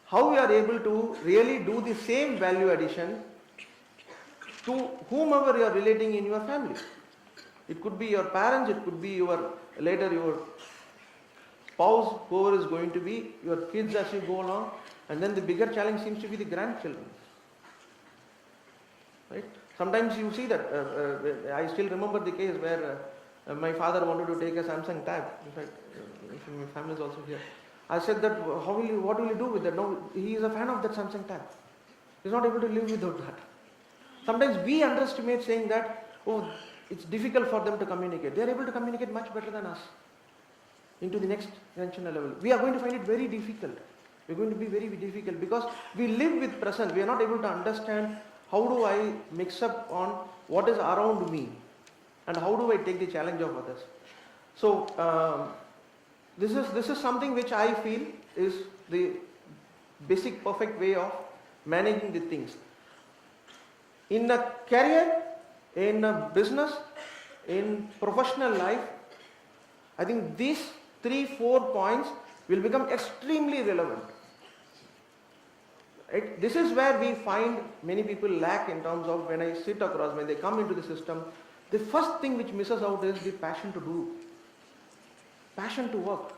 how you are able to really do the same value addition to whomever you are relating in your family. It could be your parents, it could be your spouse, whoever is going to be, your kids as you go along, and then the bigger challenge seems to be the grandchildren. Right? Sometimes you see that, I still remember the case where my father wanted to take a Samsung tab. In fact, my family is also here. I said that, what will you do with that? No, he is a fan of that Samsung tab. He is not able to live without that. Sometimes we underestimate saying that, oh, it's difficult for them to communicate. They are able to communicate much better than us into the next generational level. We are going to find it very difficult. We are going to be very difficult because we live with present. We are not able to understand how do I mix up on what is around me and how do I take the challenge of others. So this is something which I feel is the basic perfect way of managing the things. In a career, in a business, in professional life, I think these 3-4 points will become extremely relevant. Right? This is where we find many people lack in terms of when I sit across, when they come into the system, the first thing which misses out is the passion to do, passion to work.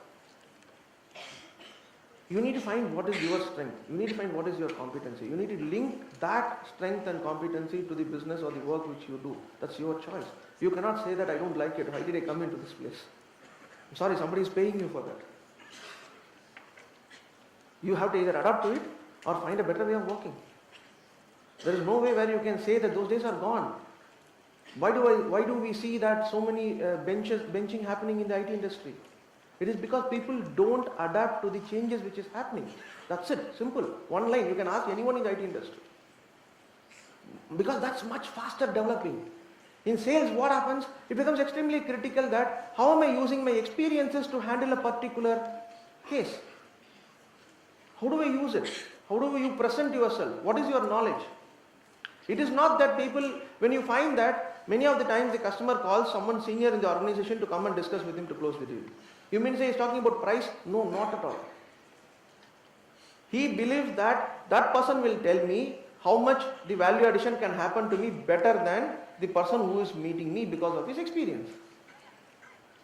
You need to find what is your strength. You need to find what is your competency. You need to link that strength and competency to the business or the work which you do. That's your choice. You cannot say that I don't like it. Why did I come into this place? I'm sorry, somebody is paying you for that. You have to either adapt to it or find a better way of working. There is no way where you can say that those days are gone. Why do we see that so many benching happening in the IT industry? It is because people don't adapt to the changes which is happening. That's it, simple. One line, you can ask anyone in the IT industry. Because that's much faster developing. In sales, what happens? It becomes extremely critical that how am I using my experiences to handle a particular case? How do I use it? How do you present yourself? What is your knowledge? It is not that people, when you find that many of the times the customer calls someone senior in the organization to come and discuss with him to close the deal. You mean say he's talking about price? No, not at all. He believes that that person will tell me how much the value addition can happen to me better than the person who is meeting me because of his experience.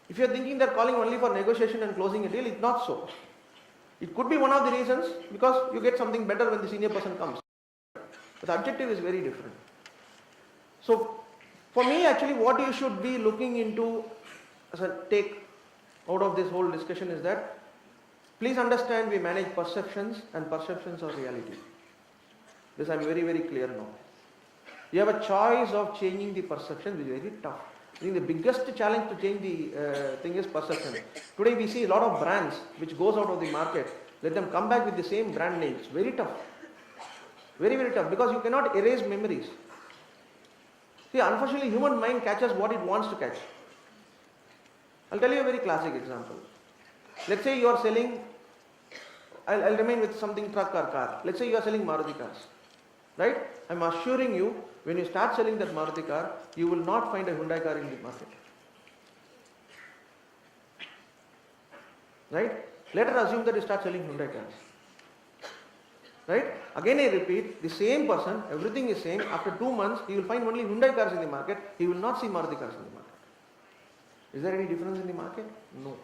If you are thinking they're calling only for negotiation and closing a deal, it's not so. It could be one of the reasons because you get something better when the senior person comes. But the objective is very different. So for me actually what you should be looking into as a take out of this whole discussion is that please understand we manage perceptions and perceptions are reality. This I am very, very clear now. You have a choice of changing the perception, which is very tough. I think the biggest challenge to change the thing is perception. Today we see a lot of brands which goes out of the market. Let them come back with the same brand name. It's very tough. Very, very tough because you cannot erase memories. See, unfortunately, human mind catches what it wants to catch. I'll tell you a very classic example. Let's say you are selling, I'll remain with something truck or car. Let's say you are selling Maruti cars, right? I'm assuring you, when you start selling that Maruti car, you will not find a Hyundai car in the market. Right? Let us assume that you start selling Hyundai cars. Right? Again I repeat, the same person, everything is same, after 2 months, he will find only Hyundai cars in the market, he will not see Maruti cars in the market. Is there any difference in the market? No.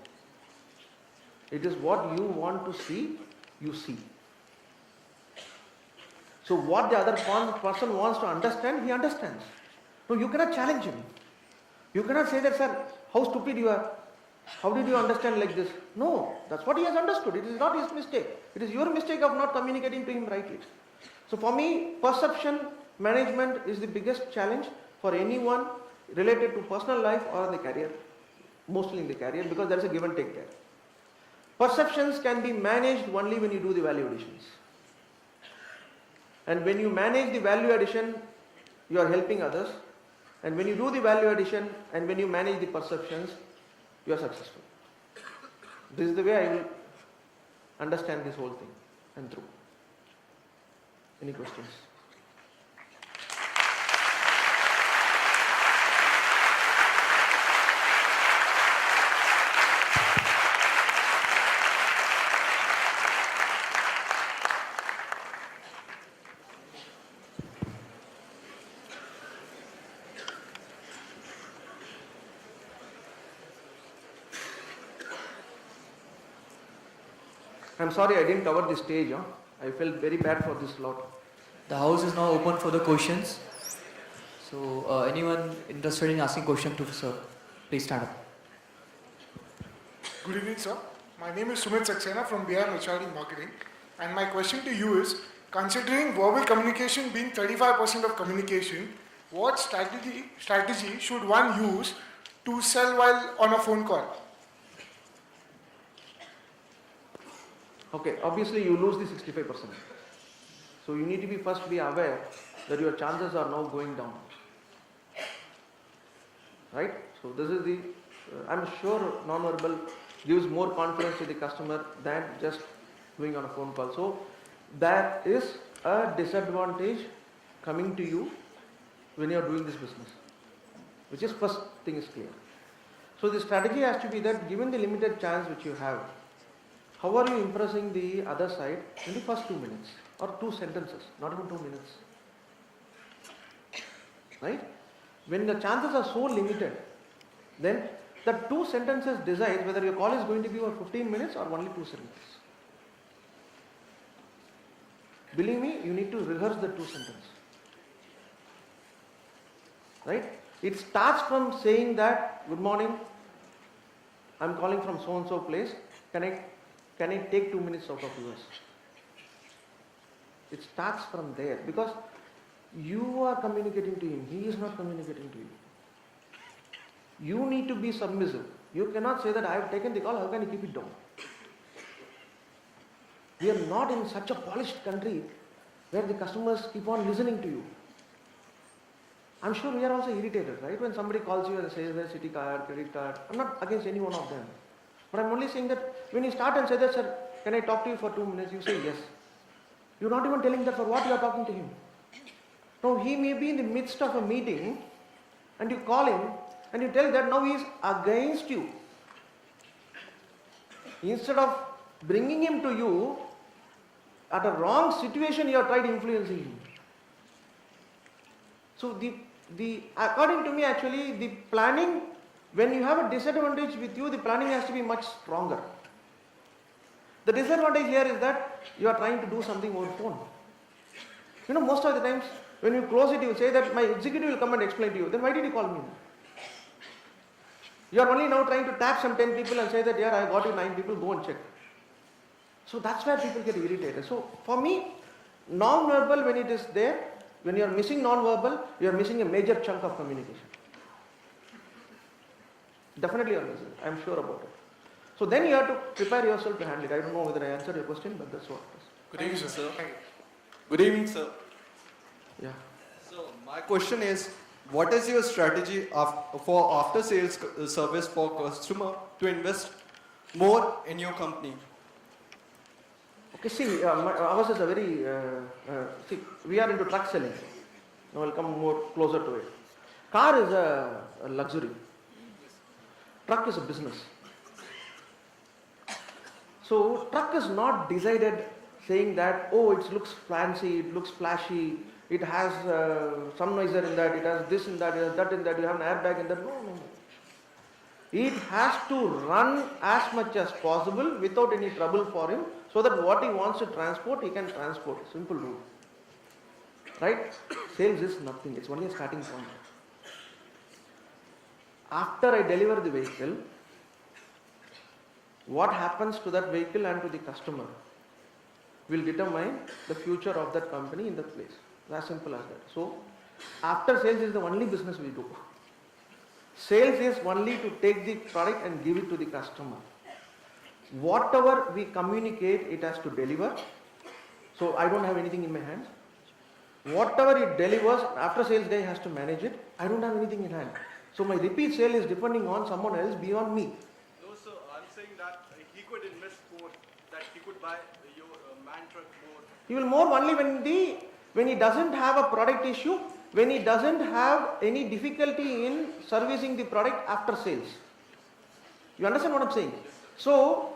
It is what you want to see, you see. So what the other person wants to understand, he understands. No, you cannot challenge him. You cannot say that, sir, how stupid you are. How did you understand like this? No, that's what he has understood. It is not his mistake. It is your mistake of not communicating to him rightly. So for me, perception management is the biggest challenge for anyone related to personal life or the career. Mostly in the career, because there is a give and take there. Perceptions can be managed only when you do the value additions. And when you manage the value addition, you are helping others. And when you do the value addition and when you manage the perceptions, you are successful. This is the way I will understand this whole thing and through. Any questions? I'm sorry I didn't cover the stage. I felt very bad for this lot. The house is now open for the questions. So anyone interested in asking question to sir, please stand up. Good evening, sir. My name is Sumit Saxena from BR HRD Marketing. And my question to you is, considering verbal communication being 35% of communication, what strategy should one use to sell while on a phone call? Okay, obviously you lose the 65%. So you need to first be aware that your chances are now going down. Right? So this is the, I'm sure non-verbal gives more confidence to the customer than just doing on a phone call. So that is a disadvantage coming to you when you are doing this business, which is first thing is clear. So the strategy has to be that given the limited chance which you have, how are you impressing the other side in the first 2 minutes or 2 sentences, not even 2 minutes? Right? When the chances are so limited, then the 2 sentences decides whether your call is going to be for 15 minutes or only 2 sentences. Believe me, you need to rehearse the 2 sentences. Right? It starts from saying that, good morning, I'm calling from so and so place, can I take 2 minutes out of yours? It starts from there because you are communicating to him, he is not communicating to you. You need to be submissive. You cannot say that I have taken the call, how can you keep it down? We are not in such a polished country where the customers keep on listening to you. I'm sure we are also irritated, right? When somebody calls you and says their city card, credit card. I'm not against any one of them. But I'm only saying that when you start and say that, sir, can I talk to you for 2 minutes? You say yes. You're not even telling that for what you are talking to him. Now he may be in the midst of a meeting and you call him and you tell that now he is against you. Instead of bringing him to you, at a wrong situation you have tried influencing him. So according to me actually the planning, when you have a disadvantage with you, the planning has to be much stronger. The disadvantage here is that you are trying to do something over phone. You know, most of the times when you close it, you say that my executive will come and explain to you. Then why did you call me? You are only now trying to tap some 10 people and say that, yeah, I got you 9 people, go and check. So that's where people get irritated. So for me, non-verbal, when it is there, when you are missing non-verbal, you are missing a major chunk of communication. Definitely you are missing. I am sure about it. So then you have to prepare yourself to handle it. I don't know whether I answered your question, but that's what it is. Good evening, sir. Thank you. Good evening, sir. Yeah. So my question is, what is your strategy for after sales service for customer to invest more in your company? Okay, see, ours is a very, see, we are into truck selling. Now I'll come more closer to it. Car is a luxury. Truck is a business. So truck is not decided saying that, oh, it looks fancy, it looks flashy, it has some noiser in that, it has this in that, it has that in that, you have an airbag in that. No, no, no. It has to run as much as possible without any trouble for him, so that what he wants to transport, he can transport. Simple rule. Right? Sales is nothing, it's only a starting point. After I deliver the vehicle, what happens to that vehicle and to the customer will determine the future of that company in that place. As simple as that. So, after sales is the only business we do. Sales is only to take the product and give it to the customer. Whatever we communicate, it has to deliver. So, I don't have anything in my hands. Whatever it delivers, after sales guy has to manage it. I don't have anything in hand. So, my repeat sale is depending on someone else beyond me. No, sir, I'm saying that he could invest more, that he could buy your ManTruck more. He will more only when he doesn't have a product issue, when he doesn't have any difficulty in servicing the product after sales. You understand what I'm saying? So,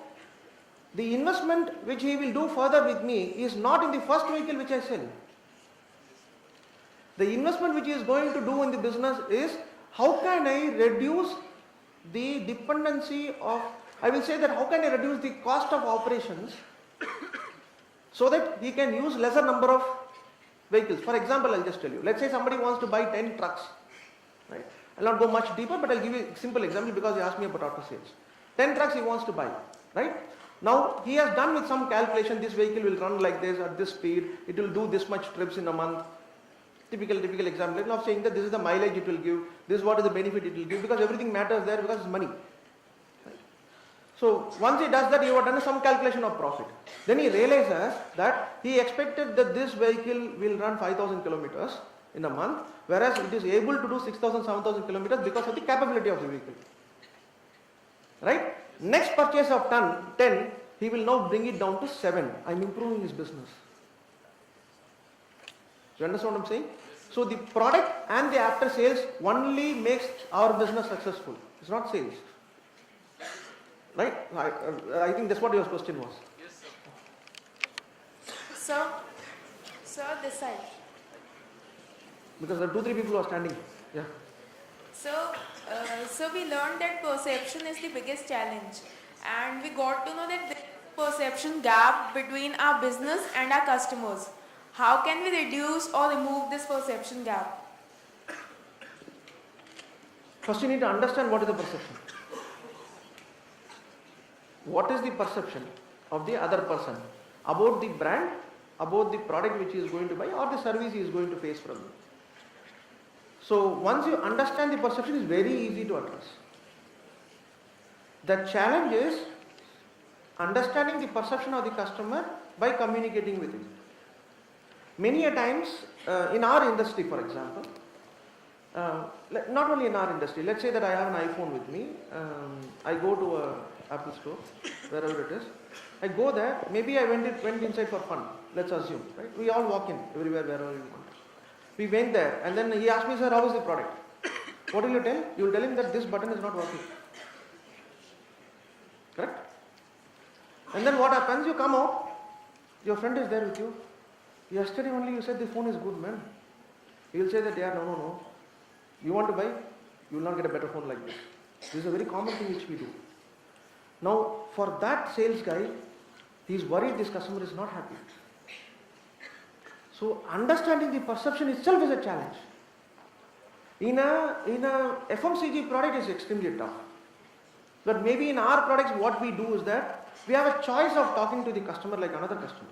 the investment which he will do further with me is not in the first vehicle which I sell. The investment which he is going to do in the business is, how can I reduce the dependency of, I will say that how can I reduce the cost of operations so that he can use lesser number of vehicles. For example, I'll just tell you. Let's say somebody wants to buy 10 trucks. Right? I'll not go much deeper, but I'll give you a simple example because he asked me about auto sales. 10 trucks he wants to buy. Right? Now, he has done with some calculation, this vehicle will run like this at this speed, it will do this much trips in a month. Typical example of saying that this is the mileage it will give, this is what is the benefit it will give, because everything matters there because it's money. Right? So once he does that, you have done some calculation of profit. Then he realizes that he expected that this vehicle will run 5,000 kilometers in a month, whereas it is able to do 6,000, 7,000 kilometers because of the capability of the vehicle. Right? Next purchase of 10, he will now bring it down to 7. I'm improving his business. You understand what I'm saying? So the product and the after sales only makes our business successful. It's not sales. Right? I think that's what your question was. Yes, sir. Sir, this side. Because there are 2-3 people who are standing. Yeah. So we learned that perception is the biggest challenge, and we got to know that there is a perception gap between our business and our customers. How can we reduce or remove this perception gap? First you need to understand what is the perception. What is the perception of the other person about the brand, about the product which he is going to buy or the service he is going to face from you. So once you understand the perception, it's very easy to address. The challenge is understanding the perception of the customer by communicating with him. Many a times in our industry, for example, not only in our industry, let's say that I have an iPhone with me, I go to a Apple store, wherever it is, I go there, maybe I went inside for fun, let's assume, right? We all walk in, everywhere, wherever we want. We went there and then he asked me, sir, how is the product? What will you tell? You will tell him that this button is not working. Correct? And then what happens? You come out, your friend is there with you. Yesterday only you said the phone is good, man. He will say that, yeah, no. You want to buy? You will not get a better phone like this. This is a very common thing which we do. Now, for that sales guy, he is worried this customer is not happy. So, understanding the perception itself is a challenge. In a FMCG product is extremely tough. But maybe in our products what we do is that we have a choice of talking to the customer like another customer.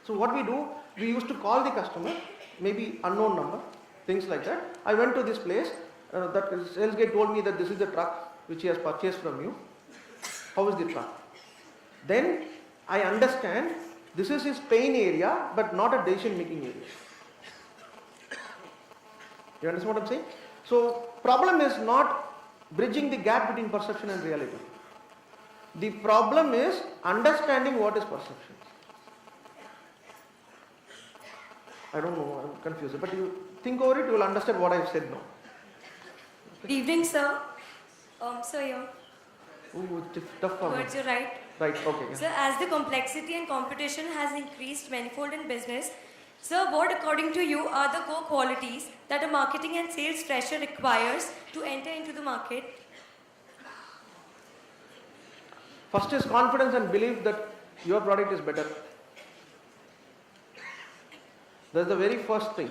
So what we do, we used to call the customer, maybe unknown number, things like that. I went to this place, that sales guy told me that this is the truck which he has purchased from you. How is the truck? Then I understand this is his pain area but not a decision making area. You understand what I'm saying? So problem is not bridging the gap between perception and reality. The problem is understanding what is perception. I don't know, I'm confused. But you think over it, you will understand what I've said now. Good evening, sir. Sir, your Ooh, it's tough for me. words are right. Right, okay. Yeah. Sir, as the complexity and competition has increased manifold in business, sir, what according to you are the core qualities that a marketing and sales fresher requires to enter into the market? First is confidence and belief that your product is better. That's the very first thing.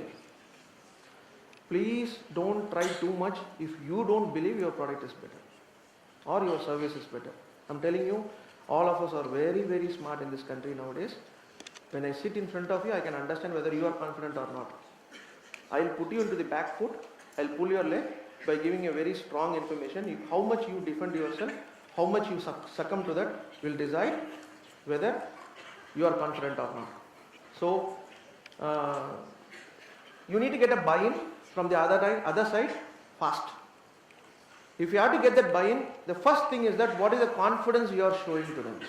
Please don't try too much if you don't believe your product is better or your service is better. I'm telling you, all of us are very, very smart in this country nowadays. When I sit in front of you, I can understand whether you are confident or not. I'll put you into the back foot, I'll pull your leg by giving you very strong information. How much you defend yourself, how much you succumb to that will decide whether you are confident or not. So, you need to get a buy-in from the other side fast. If you have to get that buy-in, the first thing is that what is the confidence you are showing to them.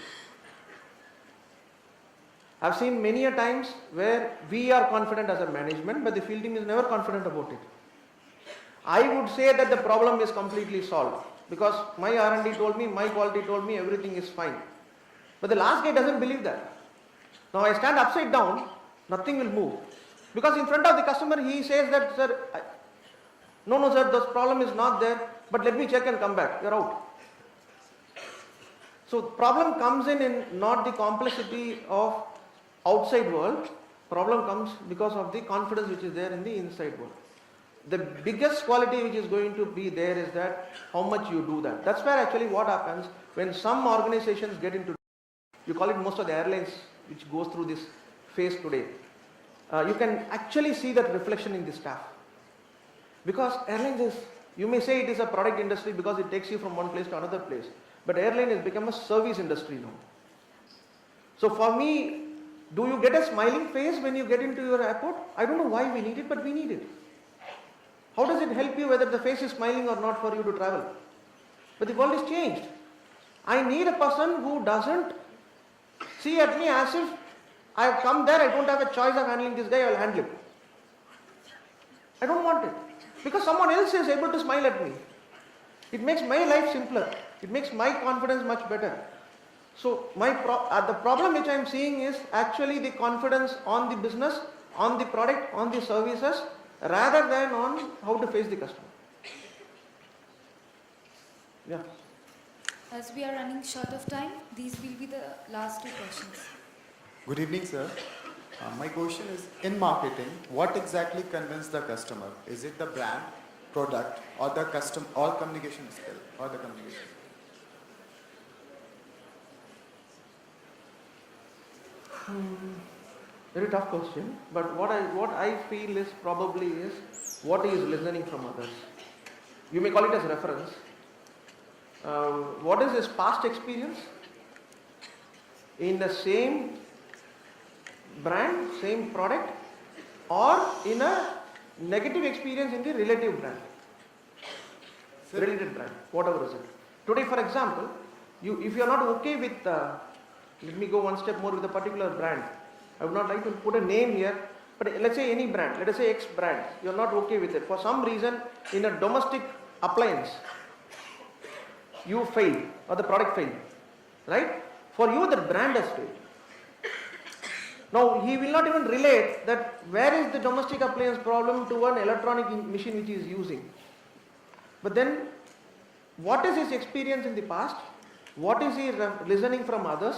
I've seen many a times where we are confident as a management, but the field team is never confident about it. I would say that the problem is completely solved because my R&D told me, my quality told me everything is fine. But the last guy doesn't believe that. Now I stand upside down, nothing will move. Because in front of the customer he says that, sir, no sir, this problem is not there, but let me check and come back, you're out. So problem comes in not the complexity of outside world, problem comes because of the confidence which is there in the inside world. The biggest quality which is going to be there is that how much you do that. That's where actually what happens when some organizations get into, you call it most of the airlines which goes through this phase today. You can actually see that reflection in the staff. Because airlines is, you may say it is a product industry because it takes you from one place to another place. But airline has become a service industry now. So for me, do you get a smiling face when you get into your airport? I don't know why we need it, but we need it. How does it help you whether the face is smiling or not for you to travel? But the world is changed. I need a person who doesn't see at me as if I have come there, I don't have a choice of handling this guy, I will handle him. I don't want it. Because someone else is able to smile at me. It makes my life simpler. It makes my confidence much better. So the problem which I am seeing is actually the confidence on the business, on the product, on the services, rather than on how to face the customer. Yeah. As we are running short of time, these will be the last two questions. Good evening, sir. My question is, in marketing, what exactly convinces the customer? Is it the brand, product, or the communication skill, or the communication? Very tough question, but what I feel is probably is what he is listening from others. You may call it as reference. What is his past experience in the same brand, same product, or in a negative experience in the relative brand, related brand, whatever is it. Today, for example, if you are not okay with, let me go one step more with a particular brand. I would not like to put a name here, but let's say any brand, let us say X brand, you are not okay with it. For some reason, in a domestic appliance, you failed or the product failed, right? For you, the brand has failed. Now, he will not even relate that where is the domestic appliance problem to an electronic machine which he is using. But then, what is his experience in the past? What is he listening from others?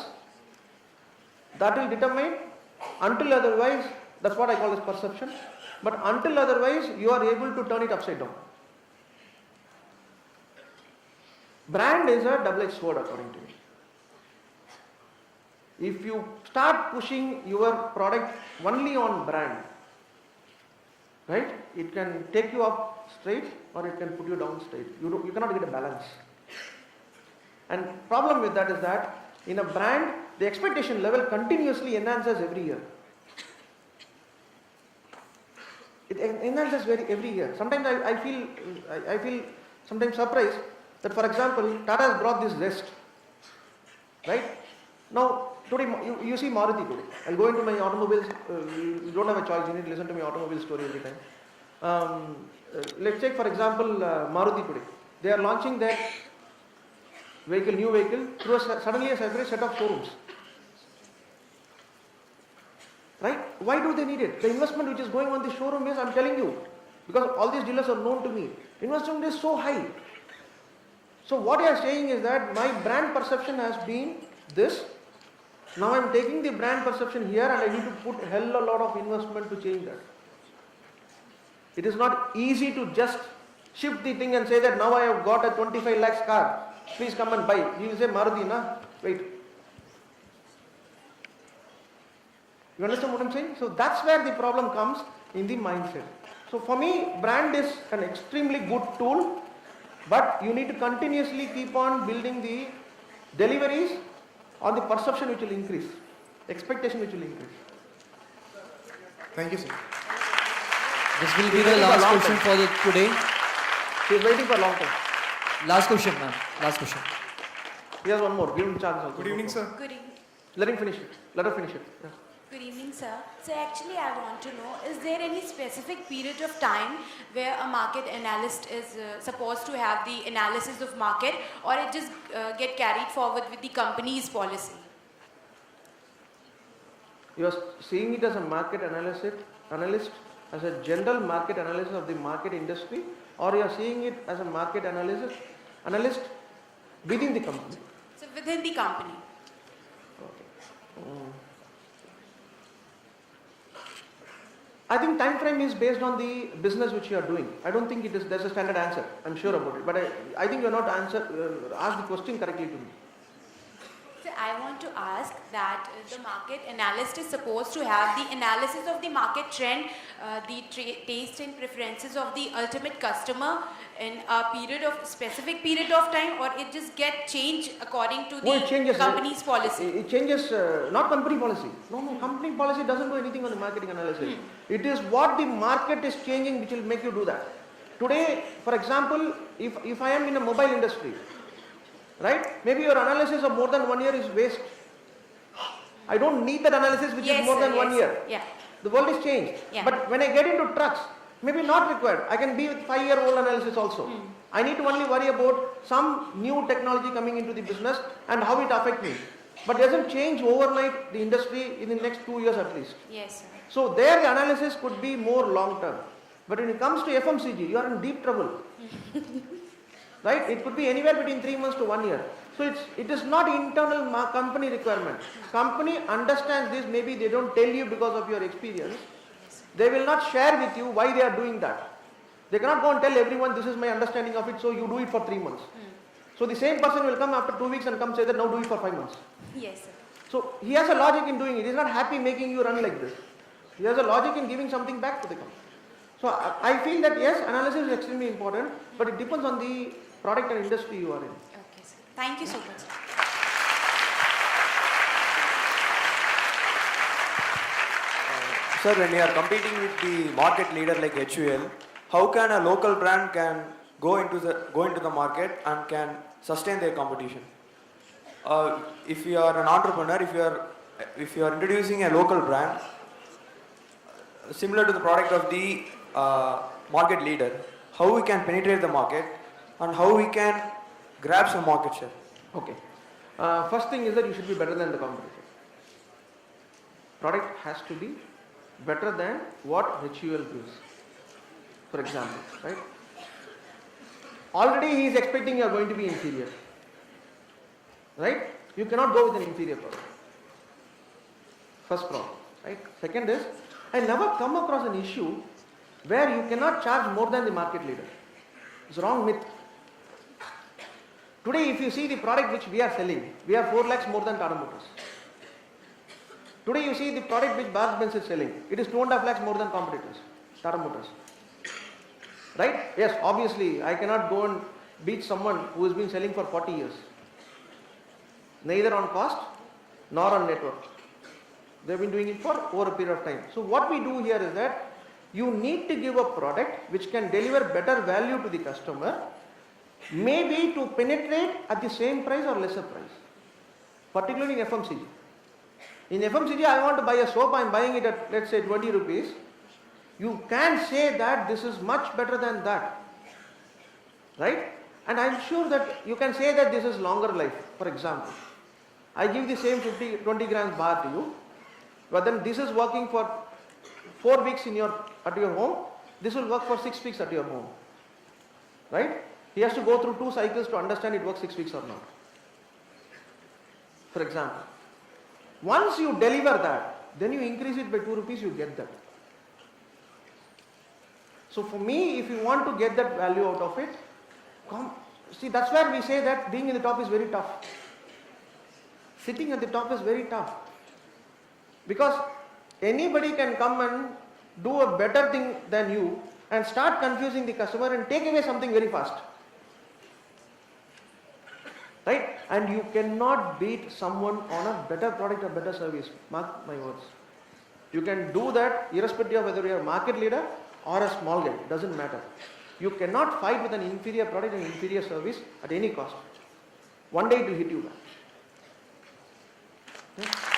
That will determine. Until otherwise, that's what I call as perception. But until otherwise, you are able to turn it upside down. Brand is a double-edged sword according to me. If you start pushing your product only on brand, right, it can take you up straight or it can put you down straight. You cannot get a balance. And problem with that is that in a brand, the expectation level continuously enhances every year. It enhances every year. Sometimes I feel sometimes surprised that, for example, Tata has brought this zest, right? Now, today, you see Maruti today. I'll go into my automobiles. You don't have a choice. You need to listen to my automobile story every time. Let's take, for example, Maruti today. They are launching their new vehicle through suddenly a separate set of showrooms. Right? Why do they need it? The investment which is going on the showroom is, I'm telling you, because all these dealers are known to me, investment is so high. So what I am saying is that my brand perception has been this. Now I am taking the brand perception here and I need to put a hell a lot of investment to change that. It is not easy to just shift the thing and say that now I have got a 25 lakhs car. Please come and buy. You will say Maruti, na? Wait. You understand what I'm saying? So that's where the problem comes in the mindset. So for me, brand is an extremely good tool, but you need to continuously keep on building the deliveries on the perception which will increase, expectation which will increase. Thank you, sir. This will be the last question for today. He is waiting for a long time. Last question, ma'am. Last question. He has one more. Give him a chance also. Good evening, sir. Good evening. Let him finish it. Let her finish it. Yeah. Good evening, sir. So actually I want to know, is there any specific period of time where a market analyst is supposed to have the analysis of market, or it just get carried forward with the company's policy? You are seeing it as a market analyst, as a general market analysis of the market industry, or you are seeing it as a market analyst within the company? So within the company. I think time frame is based on the business which you are doing. I don't think there's a standard answer. I'm sure about it. But I think you are not asked the question correctly to me. So I want to ask that the market analyst is supposed to have the analysis of the market trend, the taste and preferences of the ultimate customer in a specific period of time, or it just get changed according to the company's policy? It changes, not company policy. No, company policy doesn't do anything on the marketing analysis. It is what the market is changing which will make you do that. Today, for example, if I am in a mobile industry, right? Maybe your analysis of more than 1 year is waste. I don't need that analysis which is more than 1 year. Yeah. The world is changed. Yeah. But when I get into trucks, maybe not required. I can be with 5-year-old analysis also. I need to only worry about some new technology coming into the business and how it affects me. But it doesn't change overnight the industry in the next 2 years at least. Yes, sir. So there the analysis could be more long term. But when it comes to FMCG, you are in deep trouble. Right? It could be anywhere between 3 months to 1 year. So it is not internal company requirement. Company understands this. Maybe they don't tell you because of your experience. They will not share with you why they are doing that. They cannot go and tell everyone this is my understanding of it, so you do it for 3 months. So the same person will come after 2 weeks and come say that now do it for 5 months. Yes, sir. So he has a logic in doing it. He is not happy making you run like this. He has a logic in giving something back to the company. So I feel that yes, analysis is extremely important, but it depends on the product and industry you are in. Okay, sir. Thank you so much. Sir, when you are competing with the market leader like HUL, how can a local brand can go into the market and can sustain their competition? If you are an entrepreneur, if you are introducing a local brand similar to the product of the market leader, how we can penetrate the market and how we can grab some market share? Okay. First thing is that you should be better than the competitor. Product has to be better than what HUL gives. For example, right? Already he is expecting you are going to be inferior. Right? You cannot go with an inferior product. First problem. Right? Second is, I never come across an issue where you cannot charge more than the market leader. It's a wrong myth. Today, if you see the product which we are selling, we are 4 lakhs more than Tata Motors. Today, you see the product which Balaji is selling, it is 2.5 lakhs more than competitors, Tata Motors. Right? Yes, obviously, I cannot go and beat someone who has been selling for 40 years. Neither on cost nor on network. They have been doing it for over a period of time. So what we do here is that You need to give a product which can deliver better value to the customer, maybe to penetrate at the same price or lesser price, particularly in FMCG. In FMCG, I want to buy a soap, I am buying it at, let's say, 20 rupees. You can say that this is much better than that, right? And I am sure that you can say that this is longer life. For example, I give the same 20 grams bar to you, but then this is working for 4 weeks at your home, this will work for 6 weeks at your home, right? He has to go through 2 cycles to understand it works 6 weeks or not, for example. Once you deliver that, then you increase it by 2 rupees, you get that. So for me, if you want to get that value out of it, see, that's where we say that being in the top is very tough. Sitting at the top is very tough. Because anybody can come and do a better thing than you and start confusing the customer and take away something very fast. Right? And you cannot beat someone on a better product or better service. Mark my words. You can do that irrespective of whether you are a market leader or a small guy. It doesn't matter. You cannot fight with an inferior product and inferior service at any cost. One day it will hit you back. Yeah?